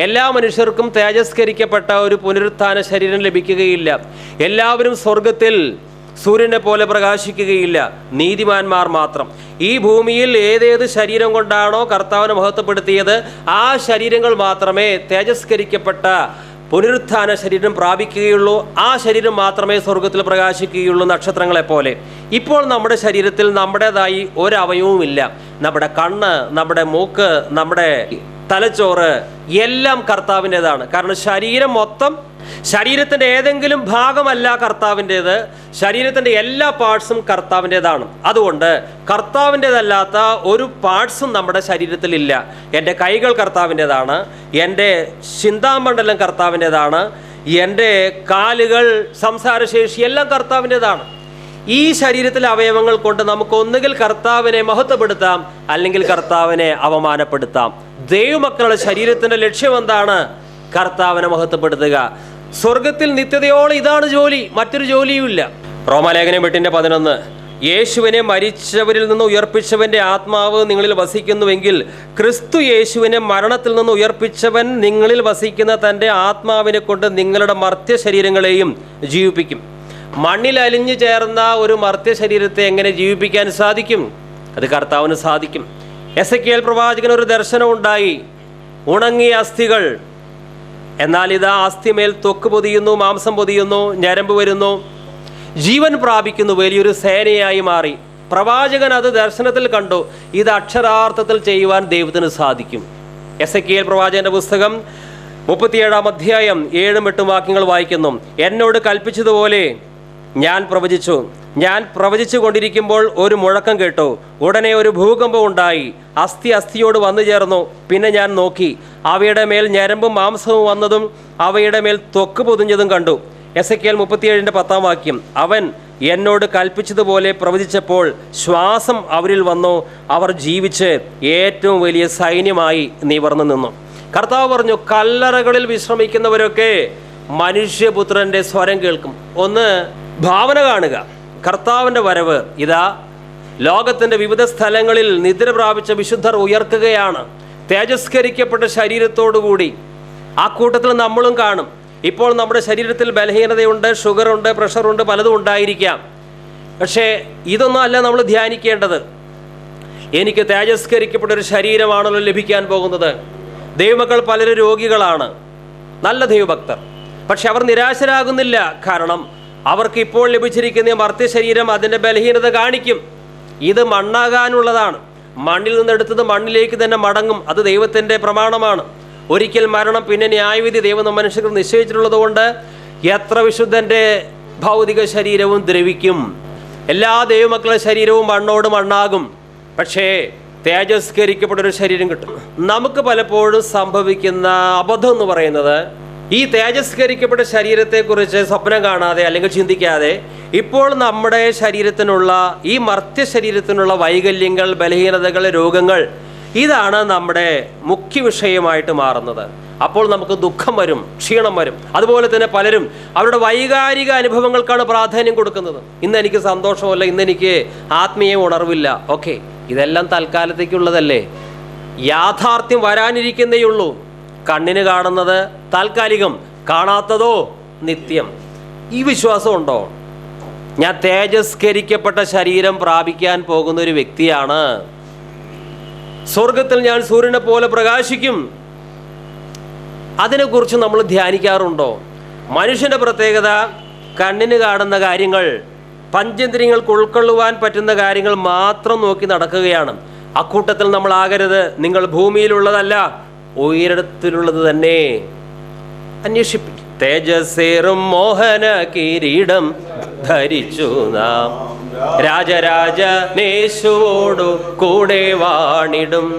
എല്ലാ മനുഷ്യർക്കും തേജസ്കരിക്കപ്പെട്ട ഒരു പുനരുത്ഥാന ശരീരം ലഭിക്കുകയില്ല. എല്ലാവരും സ്വർഗത്തിൽ സൂര്യനെ പോലെ പ്രകാശിക്കുകയില്ല. നീതിമാന്മാർ മാത്രം. ഈ ഭൂമിയിൽ ഏതേത് ശരീരം കൊണ്ടാണോ കർത്താവിനെ മഹത്വപ്പെടുത്തിയത് ആ ശരീരങ്ങൾ മാത്രമേ തേജസ്കരിക്കപ്പെട്ട പുനരുത്ഥാന ശരീരം പ്രാപിക്കുകയുള്ളൂ. ആ ശരീരം മാത്രമേ സ്വർഗത്തിൽ പ്രകാശിക്കുകയുള്ളൂ, നക്ഷത്രങ്ങളെപ്പോലെ. ഇപ്പോൾ നമ്മുടെ ശരീരത്തിൽ നമ്മുടേതായി ഒരവയവുമില്ല. നമ്മുടെ കണ്ണ്, നമ്മുടെ മൂക്ക്, നമ്മുടെ തലച്ചോറ് എല്ലാം കർത്താവിൻ്റെതാണ്. കാരണം ശരീരം മൊത്തം, ശരീരത്തിൻ്റെ ഏതെങ്കിലും ഭാഗമല്ല കർത്താവിൻ്റേത്, ശരീരത്തിൻ്റെ എല്ലാ പാർട്സും കർത്താവിൻ്റേതാണ്. അതുകൊണ്ട് കർത്താവിൻ്റേതല്ലാത്ത ഒരു പാർട്സും നമ്മുടെ ശരീരത്തിലില്ല. എൻ്റെ കൈകൾ കർത്താവിൻ്റേതാണ്, എൻ്റെ ചിന്താമണ്ഡലം കർത്താവിൻ്റേതാണ്, എൻ്റെ കാലുകൾ, സംസാരശേഷി എല്ലാം കർത്താവിൻ്റേതാണ്. ഈ ശരീരത്തിലെ അവയവങ്ങൾ കൊണ്ട് നമുക്ക് ഒന്നുകിൽ കർത്താവിനെ മഹത്വപ്പെടുത്താം, അല്ലെങ്കിൽ കർത്താവിനെ അവമാനപ്പെടുത്താം. ദൈവമക്കളുടെ ശരീരത്തിൻ്റെ ലക്ഷ്യം എന്താണ്? കർത്താവിനെ മഹത്വപ്പെടുത്തുക. സ്വർഗത്തിൽ നിത്യതയോളം ഇതാണ് ജോലി, മറ്റൊരു ജോലിയുമില്ല. റോമാലേഖനം 8:11 യേശുവിനെ മരിച്ചവരിൽ നിന്ന് ഉയർപ്പിച്ചവൻ്റെ ആത്മാവ് നിങ്ങളിൽ വസിക്കുന്നുവെങ്കിൽ ക്രിസ്തു യേശുവിനെ മരണത്തിൽ നിന്ന് ഉയർപ്പിച്ചവൻ നിങ്ങളിൽ വസിക്കുന്ന തൻ്റെ ആത്മാവിനെ കൊണ്ട് നിങ്ങളുടെ മർത്യ ശരീരങ്ങളെയും ജീവിപ്പിക്കും. മണ്ണിൽ അലിഞ്ഞു ചേർന്ന ഒരു മർത്യ ശരീരത്തെ എങ്ങനെ ജീവിപ്പിക്കാൻ സാധിക്കും? അത് കർത്താവിന് സാധിക്കും. എസെക്കിയേൽ പ്രവാചകന് ഒരു ദർശനം ഉണ്ടായി. ഉണങ്ങിയ അസ്ഥികൾ, എന്നാൽ ഇതാ അസ്ഥിമേൽ ത്വക്ക് പൊതിയുന്നു, മാംസം പൊതിയുന്നു, ഞരമ്പ് വരുന്നു, ജീവൻ പ്രാപിക്കുന്നു, വലിയൊരു സേനയായി മാറി. പ്രവാചകൻ അത് ദർശനത്തിൽ കണ്ടു. ഇത് അക്ഷരാർത്ഥത്തിൽ ചെയ്യുവാൻ ദൈവത്തിന് സാധിക്കും. എസെക്കിയേൽ പ്രവാചകന്റെ പുസ്തകം 37-ാം അധ്യായം 7-8 വാക്യങ്ങൾ വായിക്കുന്നു. എന്നോട് കൽപ്പിച്ചതുപോലെ ഞാൻ പ്രവചിച്ചു. ഞാൻ പ്രവചിച്ചു കൊണ്ടിരിക്കുമ്പോൾ ഒരു മുഴക്കം കേട്ടു. ഉടനെ ഒരു ഭൂകമ്പം ഉണ്ടായി. അസ്ഥി അസ്ഥിയോട് വന്നു ചേർന്നു. പിന്നെ ഞാൻ നോക്കി, അവയുടെ മേൽ ഞരമ്പും മാംസവും വന്നതും അവയുടെ മേൽ ത്വക്ക് പൊതിഞ്ഞതും കണ്ടു. എസെക്കിയേൽ 37-10 വാക്യം. അവൻ എന്നോട് കൽപ്പിച്ചതുപോലെ പ്രവചിച്ചപ്പോൾ ശ്വാസം അവരിൽ വന്നു. അവർ ജീവിച്ച് ഏറ്റവും വലിയ സൈന്യമായി നിവർന്നു നിന്നു. കർത്താവ് പറഞ്ഞു, കല്ലറകളിൽ വിശ്രമിക്കുന്നവരൊക്കെ മനുഷ്യപുത്രൻ്റെ സ്വരം കേൾക്കും. ഒന്ന് ഭാവന കാണുക. കർത്താവിൻ്റെ വരവ് ഇതാ. ലോകത്തിൻ്റെ വിവിധ സ്ഥലങ്ങളിൽ നിദ്ര പ്രാപിച്ച വിശുദ്ധർ ഉയർക്കുകയാണ്, തേജസ്കരിക്കപ്പെട്ട ശരീരത്തോടുകൂടി. ആ കൂട്ടത്തിൽ നമ്മളും കാണും. ഇപ്പോൾ നമ്മുടെ ശരീരത്തിൽ ബലഹീനതയുണ്ട്, ഷുഗറുണ്ട്, പ്രഷറുണ്ട്, പലതും ഉണ്ടായിരിക്കാം. പക്ഷേ ഇതൊന്നും അല്ല നമ്മൾ ധ്യാനിക്കേണ്ടത്. എനിക്ക് തേജസ്കരിക്കപ്പെട്ട ഒരു ശരീരമാണല്ലോ ലഭിക്കാൻ പോകുന്നത്. ദൈവമക്കൾ പലരും രോഗികളാണ്, നല്ല ദൈവഭക്തർ. പക്ഷെ അവർ നിരാശരാകുന്നില്ല. കാരണം അവർക്ക് ഇപ്പോൾ ലഭിച്ചിരിക്കുന്ന മർത്യ ശരീരം അതിൻ്റെ ബലഹീനത കാണിക്കും. ഇത് മണ്ണാകാനുള്ളതാണ്. മണ്ണിൽ നിന്നെടുത്തത് മണ്ണിലേക്ക് തന്നെ മടങ്ങും. അത് ദൈവത്തിൻ്റെ പ്രമാണമാണ്. ഒരിക്കൽ മരണം, പിന്നെ ന്യായവിധി ദൈവം മനുഷ്യർക്ക് നിശ്ചയിച്ചിട്ടുള്ളത് കൊണ്ട് എത്ര വിശുദ്ധൻ്റെ ഭൗതിക ശരീരവും ദ്രവിക്കും. എല്ലാ ദൈവമക്കളുടെ ശരീരവും മണ്ണോട് മണ്ണാകും. പക്ഷേ തേജസ്കരിക്കപ്പെട്ടൊരു ശരീരം കിട്ടും. നമുക്ക് പലപ്പോഴും സംഭവിക്കുന്ന അബദ്ധം എന്ന് പറയുന്നത്, ഈ തേജസ്കരിക്കപ്പെട്ട ശരീരത്തെക്കുറിച്ച് സ്വപ്നം കാണാതെ അല്ലെങ്കിൽ ചിന്തിക്കാതെ ഇപ്പോൾ നമ്മുടെ ശരീരത്തിനുള്ള, ഈ മർത്യ ശരീരത്തിനുള്ള വൈകല്യങ്ങൾ, ബലഹീനതകൾ, രോഗങ്ങൾ, ഇതാണ് നമ്മുടെ മുഖ്യ വിഷയമായിട്ട് മാറുന്നത്. അപ്പോൾ നമുക്ക് ദുഃഖം വരും, ക്ഷീണം വരും. അതുപോലെ തന്നെ പലരും അവരുടെ വൈകാരിക അനുഭവങ്ങൾക്കാണ് പ്രാധാന്യം കൊടുക്കുന്നത്. ഇന്ന് എനിക്ക് സന്തോഷമല്ല, ഇന്നെനിക്ക് ആത്മീയ ഉണർവില്ല. ഓക്കെ, ഇതെല്ലാം തൽക്കാലത്തേക്കുള്ളതല്ലേ. യാഥാർത്ഥ്യം വരാനിരിക്കുന്നേയുള്ളൂ. കണ്ണിന് കാണുന്നത് താൽക്കാലികം, കാണാത്തതോ നിത്യം. ഈ വിശ്വാസം ഉണ്ടോ? ഞാൻ തേജസ്കരിക്കപ്പെട്ട ശരീരം പ്രാപിക്കാൻ പോകുന്ന ഒരു വ്യക്തിയാണ്. സ്വർഗത്തിൽ ഞാൻ സൂര്യനെ പോലെ പ്രകാശിക്കും. അതിനെക്കുറിച്ച് നമ്മൾ ധ്യാനിക്കാറുണ്ടോ? മനുഷ്യൻ്റെ പ്രത്യേകത കണ്ണിന് കാണുന്ന കാര്യങ്ങൾ, പഞ്ചേന്ദ്രിയങ്ങൾക്ക് ഉൾക്കൊള്ളുവാൻ പറ്റുന്ന കാര്യങ്ങൾ മാത്രം നോക്കി നടക്കുകയാണ്. അക്കൂട്ടത്തിൽ നമ്മൾ ആകരുത്. നിങ്ങൾ ഭൂമിയിലുള്ളതല്ല, ഉയരത്തിലുള്ളത് തന്നെ അന്വേഷിപ്പിക്കും. തേജസ്സേറും മോഹന കിരീടം ധരിച്ചു നാം രാജരാജനേശുവോടു കൂടെ വാണിടും.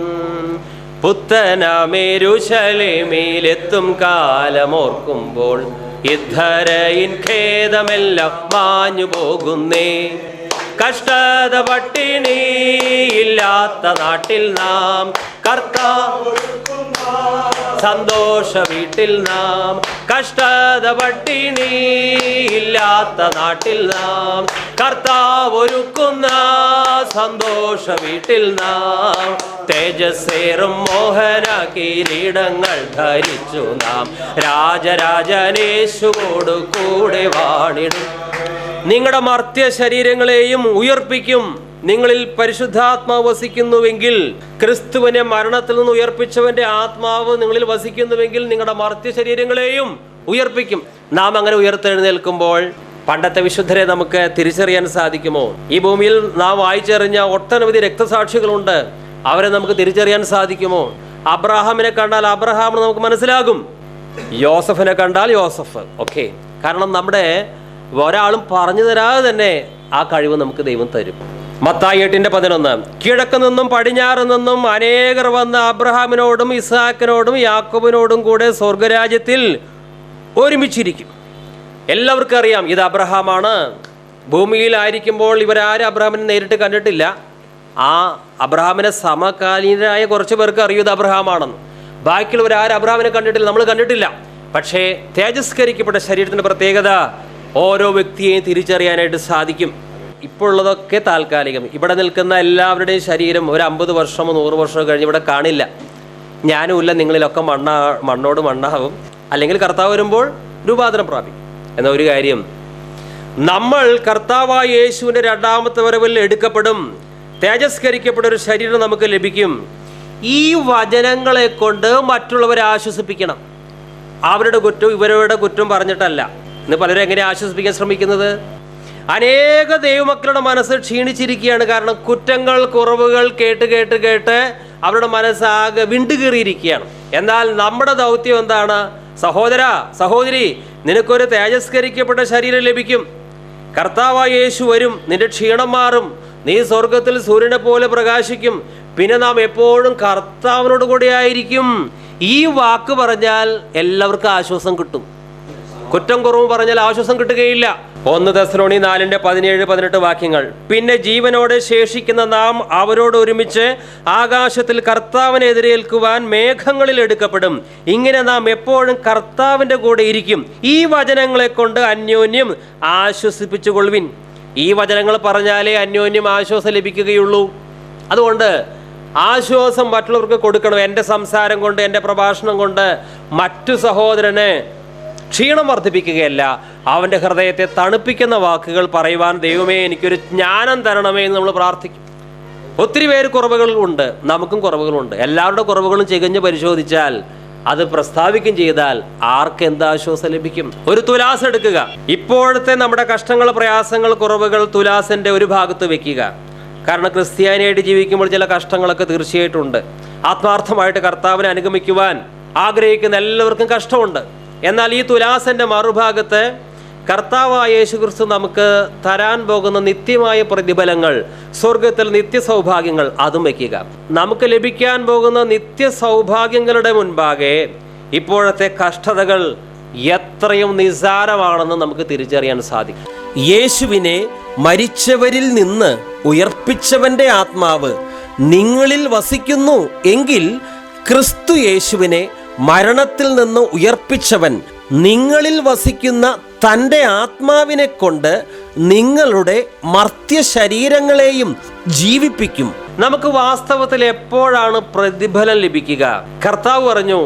പുത്തനമേരുശലേമിലെത്തും കാലമോർക്കുമ്പോൾ ഇദ്ധരയിൻ ഖേദമെല്ലാം മാഞ്ഞു പോകുന്നേ. കഷ്ടത പട്ടിണി ഇല്ലാത്ത നാട്ടിൽ നാം കർത്താവ് സന്തോഷ വീട്ടിൽ നാം. കഷ്ടത പട്ടിണി ഇല്ലാത്ത നാട്ടിൽ നാം കർത്താവ് ഒരുക്കുന്ന സന്തോഷ വീട്ടിൽ നാം. തേജസ്സേറും മോഹന കിരീടങ്ങൾ ധരിച്ചു നാം രാജരാജനേശുവോടു കൂടെ വാണിടും. നിങ്ങളുടെ മർത്യ ശരീരങ്ങളെയും ഉയർപ്പിക്കും. നിങ്ങളിൽ പരിശുദ്ധാത്മാവ് വസിക്കുന്നുവെങ്കിൽ, ക്രിസ്തുവിനെ മരണത്തിൽ നിന്ന് ഉയർപ്പിച്ചവന്റെ ആത്മാവ് നിങ്ങളിൽ വസിക്കുന്നുവെങ്കിൽ, നിങ്ങളുടെ മർത്യ ശരീരങ്ങളെയും ഉയർപ്പിക്കും. നാം അങ്ങനെ ഉയർത്തെഴുന്നേൽക്കുമ്പോൾ പണ്ടത്തെ വിശുദ്ധരെ നമുക്ക് തിരിച്ചറിയാൻ സാധിക്കുമോ? ഈ ഭൂമിയിൽ നാം വായിച്ചറിഞ്ഞ ഒട്ടനവധി രക്തസാക്ഷികളുണ്ട്. അവരെ നമുക്ക് തിരിച്ചറിയാൻ സാധിക്കുമോ? അബ്രഹാമിനെ കണ്ടാൽ അബ്രഹാം നമുക്ക് മനസ്സിലാകും, യോസഫിനെ കണ്ടാൽ യോസഫ്. ഓക്കെ, കാരണം നമ്മുടെ ഒരാളും പറഞ്ഞു തരാതെ തന്നെ ആ കഴിവ് നമുക്ക് ദൈവം തരും. മത്തായി 8:11 കിഴക്ക് നിന്നും പടിഞ്ഞാറ് നിന്നും അനേകർ വന്ന് അബ്രഹാമിനോടും ഇസ്ഹാക്കിനോടും യാക്കോബിനോടും കൂടെ സ്വർഗരാജ്യത്തിൽ ഒരുമിച്ചിരിക്കും. എല്ലാവർക്കും അറിയാം ഇത് അബ്രഹാമാണ്. ഭൂമിയിലായിരിക്കുമ്പോൾ ഇവരാരും അബ്രഹാമിനെ നേരിട്ട് കണ്ടിട്ടില്ല. ആ അബ്രഹാമിനെ സമകാലീനരായ കുറച്ച് പേർക്ക് അറിയൂ ഇത് അബ്രഹാമാണെന്ന്. ബാക്കിയുള്ളവരാരും അബ്രഹാമിനെ കണ്ടിട്ടില്ല, നമ്മൾ കണ്ടിട്ടില്ല. പക്ഷേ തേജസ്കരിക്കപ്പെട്ട ശരീരത്തിൻ്റെ പ്രത്യേകത ഓരോ വ്യക്തിയെയും തിരിച്ചറിയാനായിട്ട് സാധിക്കും. ഇപ്പോൾ ഉള്ളതൊക്കെ താൽക്കാലികം. ഇവിടെ നിൽക്കുന്ന എല്ലാവരുടെയും ശരീരം ഒരു 50 വർഷമോ 100 വർഷമോ കഴിഞ്ഞ് ഇവിടെ കാണില്ല. ഞാനുമില്ല, നിങ്ങളിലൊക്കെ മണ്ണോട് മണ്ണാവും. അല്ലെങ്കിൽ കർത്താവ് വരുമ്പോൾ രൂപാന്തരം പ്രാപിക്കും. എന്ന ഒരു കാര്യം, നമ്മൾ കർത്താവായ യേശുവിൻ്റെ രണ്ടാമത്തെ വരവിൽ എടുക്കപ്പെടും. തേജസ്കരിക്കപ്പെട്ട ഒരു ശരീരം നമുക്ക് ലഭിക്കും. ഈ വചനങ്ങളെ കൊണ്ട് മറ്റുള്ളവരെ ആശ്വസിപ്പിക്കണം. അവരുടെ കുറ്റം ഇവരുടെ കുറ്റം പറഞ്ഞിട്ടല്ല. ഇന്ന് പലരും എങ്ങനെ ആശ്വസിപ്പിക്കാൻ ശ്രമിക്കുന്നത്? അനേക ദൈവമക്കളുടെ മനസ്സ് ക്ഷീണിച്ചിരിക്കുകയാണ്. കാരണം കുറ്റങ്ങൾ കുറവുകൾ കേട്ട് കേട്ട് കേട്ട് അവരുടെ മനസ്സാകെ വിണ്ടുകീറിയിരിക്കുകയാണ്. എന്നാൽ നമ്മുടെ ദൗത്യം എന്താണ്? സഹോദര സഹോദരി, നിനക്കൊരു തേജസ്കരിക്കപ്പെട്ട ശരീരം ലഭിക്കും. കർത്താവായ യേശു വരും, നിന്റെ ക്ഷീണം മാറും, നീ സ്വർഗത്തിൽ സൂര്യനെ പോലെ പ്രകാശിക്കും. പിന്നെ നാം എപ്പോഴും കർത്താവിനോട് കൂടെ ആയിരിക്കും. ഈ വാക്ക് പറഞ്ഞാൽ എല്ലാവർക്കും ആശ്വാസം കിട്ടും. കുറ്റം കുറവ് പറഞ്ഞാൽ ആശ്വാസം കിട്ടുകയില്ല. 1 തെസ്സലോനി 4:17-18 വാക്യങ്ങൾ. പിന്നെ ജീവനോടെ ശേഷിക്കുന്ന നാം അവരോട് ഒരുമിച്ച് ആകാശത്തിൽ കർത്താവിനെ എതിരേൽക്കുവാൻ മേഘങ്ങളിൽ എടുക്കപ്പെടും. ഇങ്ങനെ നാം എപ്പോഴും കർത്താവിൻ്റെ കൂടെ ഇരിക്കും. ഈ വചനങ്ങളെ കൊണ്ട് അന്യോന്യം ആശ്വസിപ്പിച്ചുകൊള്ളുവിൻ. ഈ വചനങ്ങൾ പറഞ്ഞാലേ അന്യോന്യം ആശ്വാസം ലഭിക്കുകയുള്ളൂ. അതുകൊണ്ട് ആശ്വാസം മറ്റുള്ളവർക്ക് കൊടുക്കണം. എൻ്റെ സംസാരം കൊണ്ട്, എൻ്റെ പ്രഭാഷണം കൊണ്ട് മറ്റു സഹോദരന് ക്ഷീണം വർദ്ധിപ്പിക്കുകയല്ല, അവൻ്റെ ഹൃദയത്തെ തണുപ്പിക്കുന്ന വാക്കുകൾ പറയുവാൻ ദൈവമേ എനിക്കൊരു ജ്ഞാനം തരണമേ എന്ന് നമ്മൾ പ്രാർത്ഥിക്കും. ഒത്തിരി പേര് കുറവുകളുണ്ട്, നമുക്കും കുറവുകളുണ്ട്. എല്ലാവരുടെ കുറവുകളും ചികഞ്ഞ് പരിശോധിച്ചാൽ, അത് പ്രസ്താവിക്കുകയും ചെയ്താൽ ആർക്ക് എന്ത് ആശ്വാസം ലഭിക്കും? ഒരു തുലാസ് എടുക്കുക. ഇപ്പോഴത്തെ നമ്മുടെ കഷ്ടങ്ങൾ, പ്രയാസങ്ങൾ, കുറവുകൾ തുലാസിൻ്റെ ഒരു ഭാഗത്ത് വെക്കുക. കാരണം ക്രിസ്ത്യാനിയായിട്ട് ജീവിക്കുമ്പോൾ ചില കഷ്ടങ്ങളൊക്കെ തീർച്ചയായിട്ടും ഉണ്ട്. ആത്മാർത്ഥമായിട്ട് കർത്താവിനെ അനുഗമിക്കുവാൻ ആഗ്രഹിക്കുന്ന എല്ലാവർക്കും കഷ്ടമുണ്ട്. എന്നാൽ ഈ തുലാസിൻ്റെ മറുഭാഗത്ത് കർത്താവായ യേശുക്രിസ്തു നമുക്ക് തരാൻ പോകുന്ന നിത്യമായ പ്രതിഫലങ്ങൾ, സ്വർഗത്തിൽ നിത്യസൗഭാഗ്യങ്ങൾ, അതും വയ്ക്കുക. നമുക്ക് ലഭിക്കാൻ പോകുന്ന നിത്യസൗഭാഗ്യങ്ങളുടെ മുൻപാകെ ഇപ്പോഴത്തെ കഷ്ടതകൾ എത്രയും നിസ്സാരമാണെന്ന് നമുക്ക് തിരിച്ചറിയാൻ സാധിക്കും. യേശുവിനെ മരിച്ചവരിൽ നിന്ന് ഉയർപ്പിച്ചവൻ്റെ ആത്മാവ് നിങ്ങളിൽ വസിക്കുന്നു എങ്കിൽ ക്രിസ്തു യേശുവിനെ മരണത്തിൽ നിന്ന് ഉയർപ്പിച്ചവൻ നിങ്ങളിൽ വസിക്കുന്ന തൻ്റെ ആത്മാവിനെ കൊണ്ട് നിങ്ങളുടെ മർത്യ ശരീരങ്ങളെയും ജീവിപ്പിക്കും. നമുക്ക് വാസ്തവത്തിൽ എപ്പോഴാണ് പ്രതിഫലം ലഭിക്കുക? കർത്താവ് പറഞ്ഞു,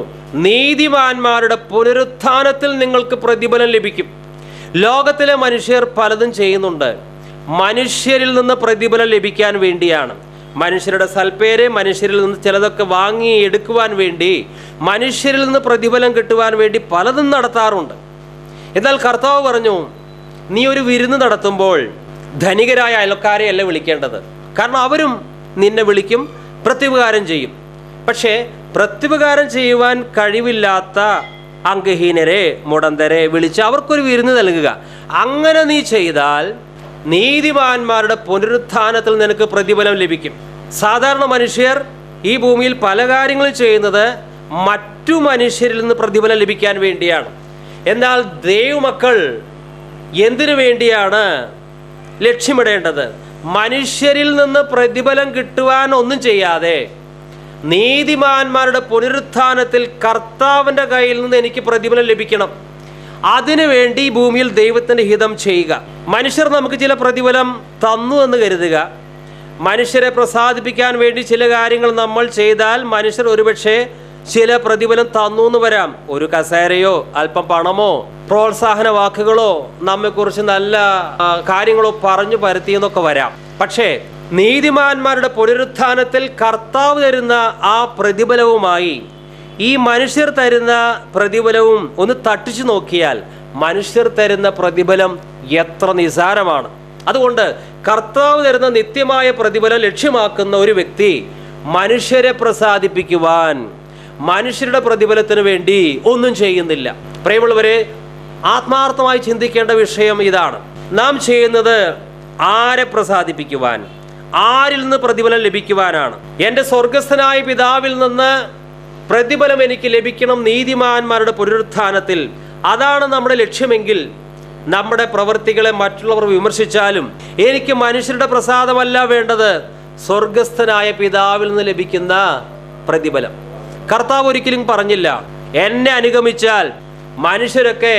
നീതിമാന്മാരുടെ പുനരുത്ഥാനത്തിൽ നിങ്ങൾക്ക് പ്രതിഫലം ലഭിക്കും. ലോകത്തിലെ മനുഷ്യർ പലതും ചെയ്യുന്നുണ്ട്. മനുഷ്യരിൽ നിന്ന് പ്രതിഫലം ലഭിക്കാൻ വേണ്ടിയാണ്. മനുഷ്യരുടെ സൽപ്പേര്, മനുഷ്യരിൽ നിന്ന് ചിലതൊക്കെ വാങ്ങി എടുക്കുവാൻ വേണ്ടി, മനുഷ്യരിൽ നിന്ന് പ്രതിഫലം കിട്ടുവാൻ വേണ്ടി പലതും നടത്താറുണ്ട്. എന്നാൽ കർത്താവ് പറഞ്ഞു, നീ ഒരു വിരുന്ന് നടത്തുമ്പോൾ ധനികരായ അയൽക്കാരെയല്ല വിളിക്കേണ്ടത്. കാരണം അവരും നിന്നെ വിളിക്കും, പ്രത്യുപകാരം ചെയ്യും. പക്ഷേ പ്രത്യുപകാരം ചെയ്യുവാൻ കഴിവില്ലാത്ത അംഗഹീനരെ, മുടന്തരെ വിളിച്ച് അവർക്കൊരു വിരുന്ന് നൽകുക. അങ്ങനെ നീ ചെയ്താൽ നീതിമാന്മാരുടെ പുനരുത്ഥാനത്തിൽ നിനക്ക് പ്രതിഫലം ലഭിക്കും. സാധാരണ മനുഷ്യർ ഈ ഭൂമിയിൽ പല കാര്യങ്ങളും ചെയ്യുന്നത് മറ്റു മനുഷ്യരിൽ നിന്ന് പ്രതിഫലം ലഭിക്കാൻ വേണ്ടിയാണ്. എന്നാൽ ദൈവമക്കൾ എന്തിനു വേണ്ടിയാണ് ലക്ഷ്യമിടേണ്ടത്? മനുഷ്യരിൽ നിന്ന് പ്രതിഫലം കിട്ടുവാൻ ഒന്നും ചെയ്യാതെ നീതിമാന്മാരുടെ പുനരുത്ഥാനത്തിൽ കർത്താവിൻ്റെ കയ്യിൽ നിന്ന് എനിക്ക് പ്രതിഫലം ലഭിക്കണം. അതിനുവേണ്ടി ഭൂമിയിൽ ദൈവത്തിൻ്റെ ഹിതം ചെയ്യുക. മനുഷ്യർ നമുക്ക് ചില പ്രതിഫലം തന്നു എന്ന് കരുതുക. മനുഷ്യരെ പ്രസാദിപ്പിക്കാൻ വേണ്ടി ചില കാര്യങ്ങൾ നമ്മൾ ചെയ്താൽ മനുഷ്യർ ഒരുപക്ഷെ ചില പ്രതിഫലം തന്നു എന്ന് വരാം. ഒരു കസേരയോ അല്പം പണമോ പ്രോത്സാഹന വാക്കുകളോ നമ്മെക്കുറിച്ച് നല്ല കാര്യങ്ങളോ പറഞ്ഞു പരത്തിയെന്നൊക്കെ വരാം. പക്ഷേ നീതിമാന്മാരുടെ പുനരുത്ഥാനത്തിൽ കർത്താവ് തരുന്ന ആ പ്രതിഫലവുമായി ഈ മനുഷ്യർ തരുന്ന പ്രതിഫലവും ഒന്ന് തട്ടിച്ചു നോക്കിയാൽ മനുഷ്യർ തരുന്ന പ്രതിഫലം എത്ര നിസാരമാണ്. അതുകൊണ്ട് കർത്താവ് തരുന്ന നിത്യമായ പ്രതിഫലം ലക്ഷ്യമാക്കുന്ന ഒരു വ്യക്തി മനുഷ്യരെ പ്രസാദിപ്പിക്കുവാൻ, മനുഷ്യരുടെ പ്രതിഫലത്തിന് വേണ്ടി ഒന്നും ചെയ്യുന്നില്ല. പ്രിയമുള്ളവരെ, ആത്മാർത്ഥമായി ചിന്തിക്കേണ്ട വിഷയം ഇതാണ്. നാം ചെയ്യുന്നത് ആരെ പ്രസാദിപ്പിക്കുവാൻ, ആരിൽ നിന്ന് പ്രതിഫലം ലഭിക്കുവാനാണ്? എൻ്റെ സ്വർഗസ്ഥനായ പിതാവിൽ നിന്ന് പ്രതിഫലം എനിക്ക് ലഭിക്കണം നീതിമാന്മാരുടെ പുനരുത്ഥാനത്തിൽ. അതാണ് നമ്മുടെ ലക്ഷ്യമെങ്കിൽ നമ്മുടെ പ്രവൃത്തികളെ മറ്റുള്ളവർ വിമർശിച്ചാലും എനിക്ക് മനുഷ്യരുടെ പ്രസാദമല്ല വേണ്ടത്, സ്വർഗസ്ഥനായ പിതാവിൽ നിന്ന് ലഭിക്കുന്ന പ്രതിഫലം. കർത്താവ് ഒരിക്കലും പറഞ്ഞില്ല എന്നെ അനുഗമിച്ചാൽ മനുഷ്യരൊക്കെ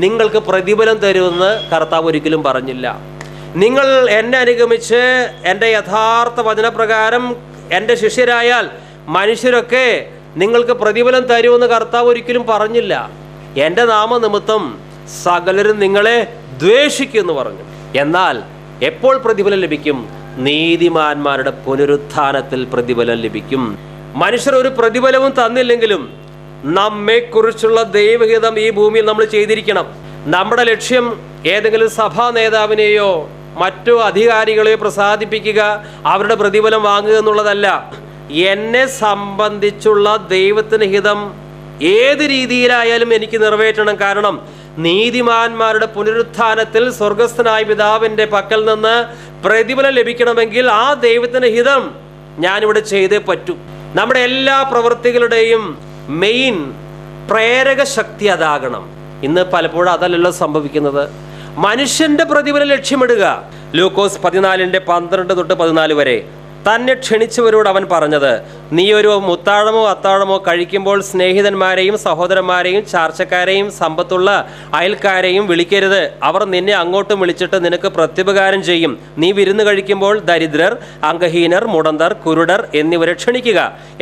നിങ്ങൾക്ക് പ്രതിഫലം തരുമെന്ന്. കർത്താവ് ഒരിക്കലും പറഞ്ഞില്ല. നിങ്ങൾ എന്നെ അനുഗമിച്ച് എൻ്റെ യഥാർത്ഥ വചനപ്രകാരം എൻ്റെ ശിഷ്യരായാൽ മനുഷ്യരൊക്കെ നിങ്ങൾക്ക് പ്രതിഫലം തരുമെന്ന് കർത്താവ് ഒരിക്കലും പറഞ്ഞില്ല. എൻ്റെ നാമനിമിത്തം സകലരും നിങ്ങളെ ദ്വേഷിക്കുമെന്ന് പറഞ്ഞു. എന്നാൽ എപ്പോൾ പ്രതിഫലം ലഭിക്കും? നീതിമാന്മാരുടെ പുനരുത്ഥാനത്തിൽ പ്രതിഫലം ലഭിക്കും. മനുഷ്യർ ഒരു പ്രതിഫലവും തന്നില്ലെങ്കിലും നമ്മെക്കുറിച്ചുള്ള ദൈവഹിതം ഈ ഭൂമിയിൽ നമ്മൾ ചെയ്തിരിക്കണം. നമ്മുടെ ലക്ഷ്യം ഏതെങ്കിലും സഭാ നേതാവിനെയോ മറ്റോ അധികാരികളെയോ പ്രസാദിപ്പിക്കുക, അവരുടെ പ്രതിഫലം വാങ്ങുക എന്നുള്ളതല്ല. എന്നെ സംബന്ധിച്ചുള്ള ദൈവത്തിന് ഹിതം ഏത് രീതിയിലായാലും എനിക്ക് നിറവേറ്റണം. കാരണം നീതിമാന്മാരുടെ പുനരുത്ഥാനത്തിൽ സ്വർഗസ്ഥനായ പിതാവിൻ്റെ പക്കൽ നിന്ന് പ്രതിഫലം ലഭിക്കണമെങ്കിൽ ആ ദൈവത്തിൻ്റെ ഹിതം ഞാനിവിടെ ചെയ്തേ പറ്റൂ. നമ്മുടെ എല്ലാ പ്രവൃത്തികളുടെയും മെയിൻ പ്രേരക ശക്തി അതാകണം. ഇന്ന് പലപ്പോഴും അതല്ലല്ലോ സംഭവിക്കുന്നത്. മനുഷ്യന്റെ പ്രതിഫലം ലക്ഷ്യമിടുക. ലൂക്കോസ് 14:12-14 വരെ തന്നെ ക്ഷണിച്ചവരോട് അവൻ പറഞ്ഞത്, നീ ഒരു മുത്താഴമോ അത്താഴമോ കഴിക്കുമ്പോൾ സ്നേഹിതന്മാരെയും സഹോദരന്മാരെയും ചാർച്ചക്കാരെയും സമ്പത്തുള്ള അയൽക്കാരെയും വിളിക്കരുത്. അവർ നിന്നെ അങ്ങോട്ടും വിളിച്ചിട്ട് നിനക്ക് പ്രത്യുപകാരം ചെയ്യും. നീ വിരുന്ന് കഴിക്കുമ്പോൾ ദരിദ്രർ, അംഗഹീനർ, മുടന്തർ, കുരുടർ എന്നിവരെ ക്ഷണിക്കുക.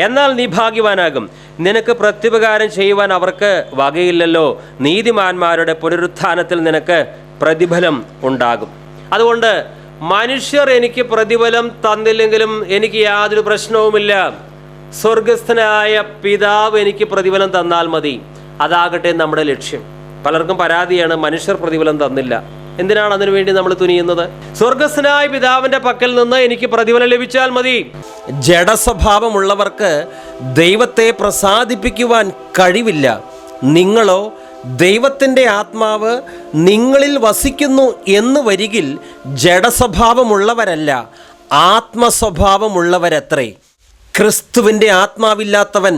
എന്നാൽ നീ ഭാഗ്യവാനാകും, നിനക്ക് പ്രത്യുപകാരം ചെയ്യുവാൻ അവർക്ക് വകയില്ലല്ലോ. നീതിമാന്മാരുടെ പുനരുത്ഥാനത്തിൽ നിനക്ക് പ്രതിഫലം ഉണ്ടാകും. അതുകൊണ്ട് മനുഷ്യർ എനിക്ക് പ്രതിഫലം തന്നില്ലെങ്കിലും എനിക്ക് യാതൊരു പ്രശ്നവുമില്ല. സ്വർഗസ്ഥനായ പിതാവ് എനിക്ക് പ്രതിഫലം തന്നാൽ മതി. അതാകട്ടെ നമ്മുടെ ലക്ഷ്യം. പലർക്കും പരാതിയാണ്, മനുഷ്യർ പ്രതിഫലം തന്നില്ല. എന്തിനാണ് അതിനുവേണ്ടി നമ്മൾ തുനിയുന്നത്? സ്വർഗസ്ഥനായ പിതാവിന്റെ പക്കൽ നിന്ന് എനിക്ക് പ്രതിഫലം ലഭിച്ചാൽ മതി. ജഡസ്വഭാവമുള്ളവർക്ക് ദൈവത്തെ പ്രസാദിപ്പിക്കുവാൻ കഴിവില്ല. നിങ്ങളോ ദൈവത്തിൻ്റെ ആത്മാവ് നിങ്ങളിൽ വസിക്കുന്നു എന്ന് വരികിൽ ജഡസ്വഭാവമുള്ളവരല്ല, ആത്മസ്വഭാവമുള്ളവരത്രേ. ക്രിസ്തുവിൻ്റെ ആത്മാവില്ലാത്തവൻ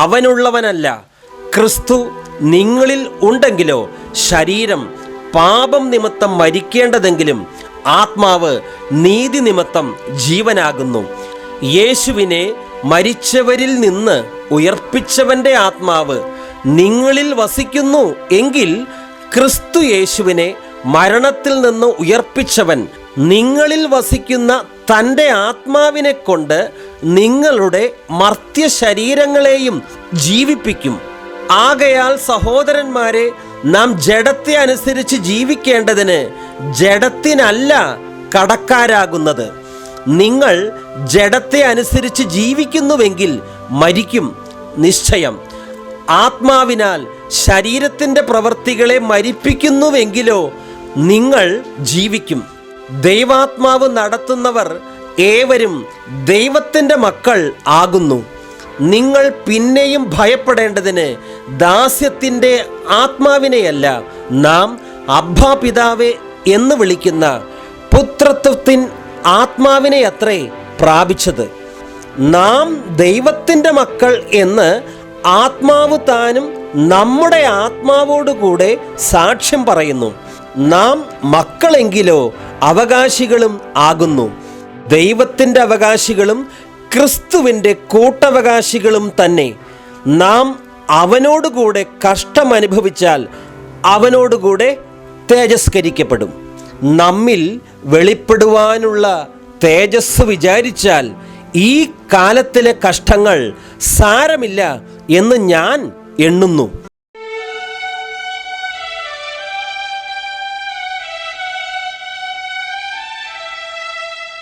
അവനുള്ളവനല്ല. ക്രിസ്തു നിങ്ങളിൽ ഉണ്ടെങ്കിലോ ശരീരം പാപം നിമിത്തം മരിക്കേണ്ടതെങ്കിലും ആത്മാവ് നീതി നിമിത്തം ജീവനാകുന്നു. യേശുവിനെ മരിച്ചവരിൽ നിന്ന് ഉയർപ്പിച്ചവൻ്റെ ആത്മാവ് നിങ്ങളിൽ വസിക്കുന്നു എങ്കിൽ ക്രിസ്തു യേശുവിനെ മരണത്തിൽ നിന്ന് ഉയർപ്പിച്ചവൻ നിങ്ങളിൽ വസിക്കുന്ന തൻ്റെ ആത്മാവിനെ കൊണ്ട് നിങ്ങളുടെ മർത്യ ശരീരങ്ങളെയും ജീവിപ്പിക്കും. ആകയാൽ സഹോദരന്മാരെ, നാം ജഡത്തെ അനുസരിച്ച് ജീവിക്കേണ്ടതിന് ജഡത്തിനല്ല കടക്കാരാകുന്നത്. നിങ്ങൾ ജഡത്തെ അനുസരിച്ച് ജീവിക്കുന്നുവെങ്കിൽ മരിക്കും നിശ്ചയം. ആത്മാവിനാൽ ശരീരത്തിൻ്റെ പ്രവൃത്തികളെ മരിപ്പിക്കുന്നുവെങ്കിലോ നിങ്ങൾ ജീവിക്കും. ദൈവാത്മാവ് നടത്തുന്നവർ ഏവരും ദൈവത്തിൻ്റെ മക്കൾ ആകുന്നു. നിങ്ങൾ പിന്നെയും ഭയപ്പെടേണ്ടതിന് ദാസ്യത്തിൻ്റെ ആത്മാവിനെയല്ല, നാം അബ്ബാ പിതാവേ എന്ന് വിളിക്കുന്ന പുത്രത്വത്തിൻ ആത്മാവിനെ അത്രേ പ്രാപിച്ചത്. നാം ദൈവത്തിൻ്റെ മക്കൾ എന്ന് ആത്മാവ് താനും നമ്മുടെ ആത്മാവോടുകൂടെ സാക്ഷ്യം പറയുന്നു. നാം മക്കളെങ്കിലോ അവകാശികളും ആകുന്നു, ദൈവത്തിൻ്റെ അവകാശികളും ക്രിസ്തുവിൻ്റെ കൂട്ടവകാശികളും തന്നെ. നാം അവനോടുകൂടെ കഷ്ടം അനുഭവിച്ചാൽ അവനോടുകൂടെ തേജസ്കരിക്കപ്പെടും. നമ്മിൽ വെളിപ്പെടുവാനുള്ള തേജസ് വിചാരിച്ചാൽ ഈ കാലത്തിലെ കഷ്ടങ്ങൾ സാരമില്ല എന്ന് ഞാൻ എണ്ണുന്നു.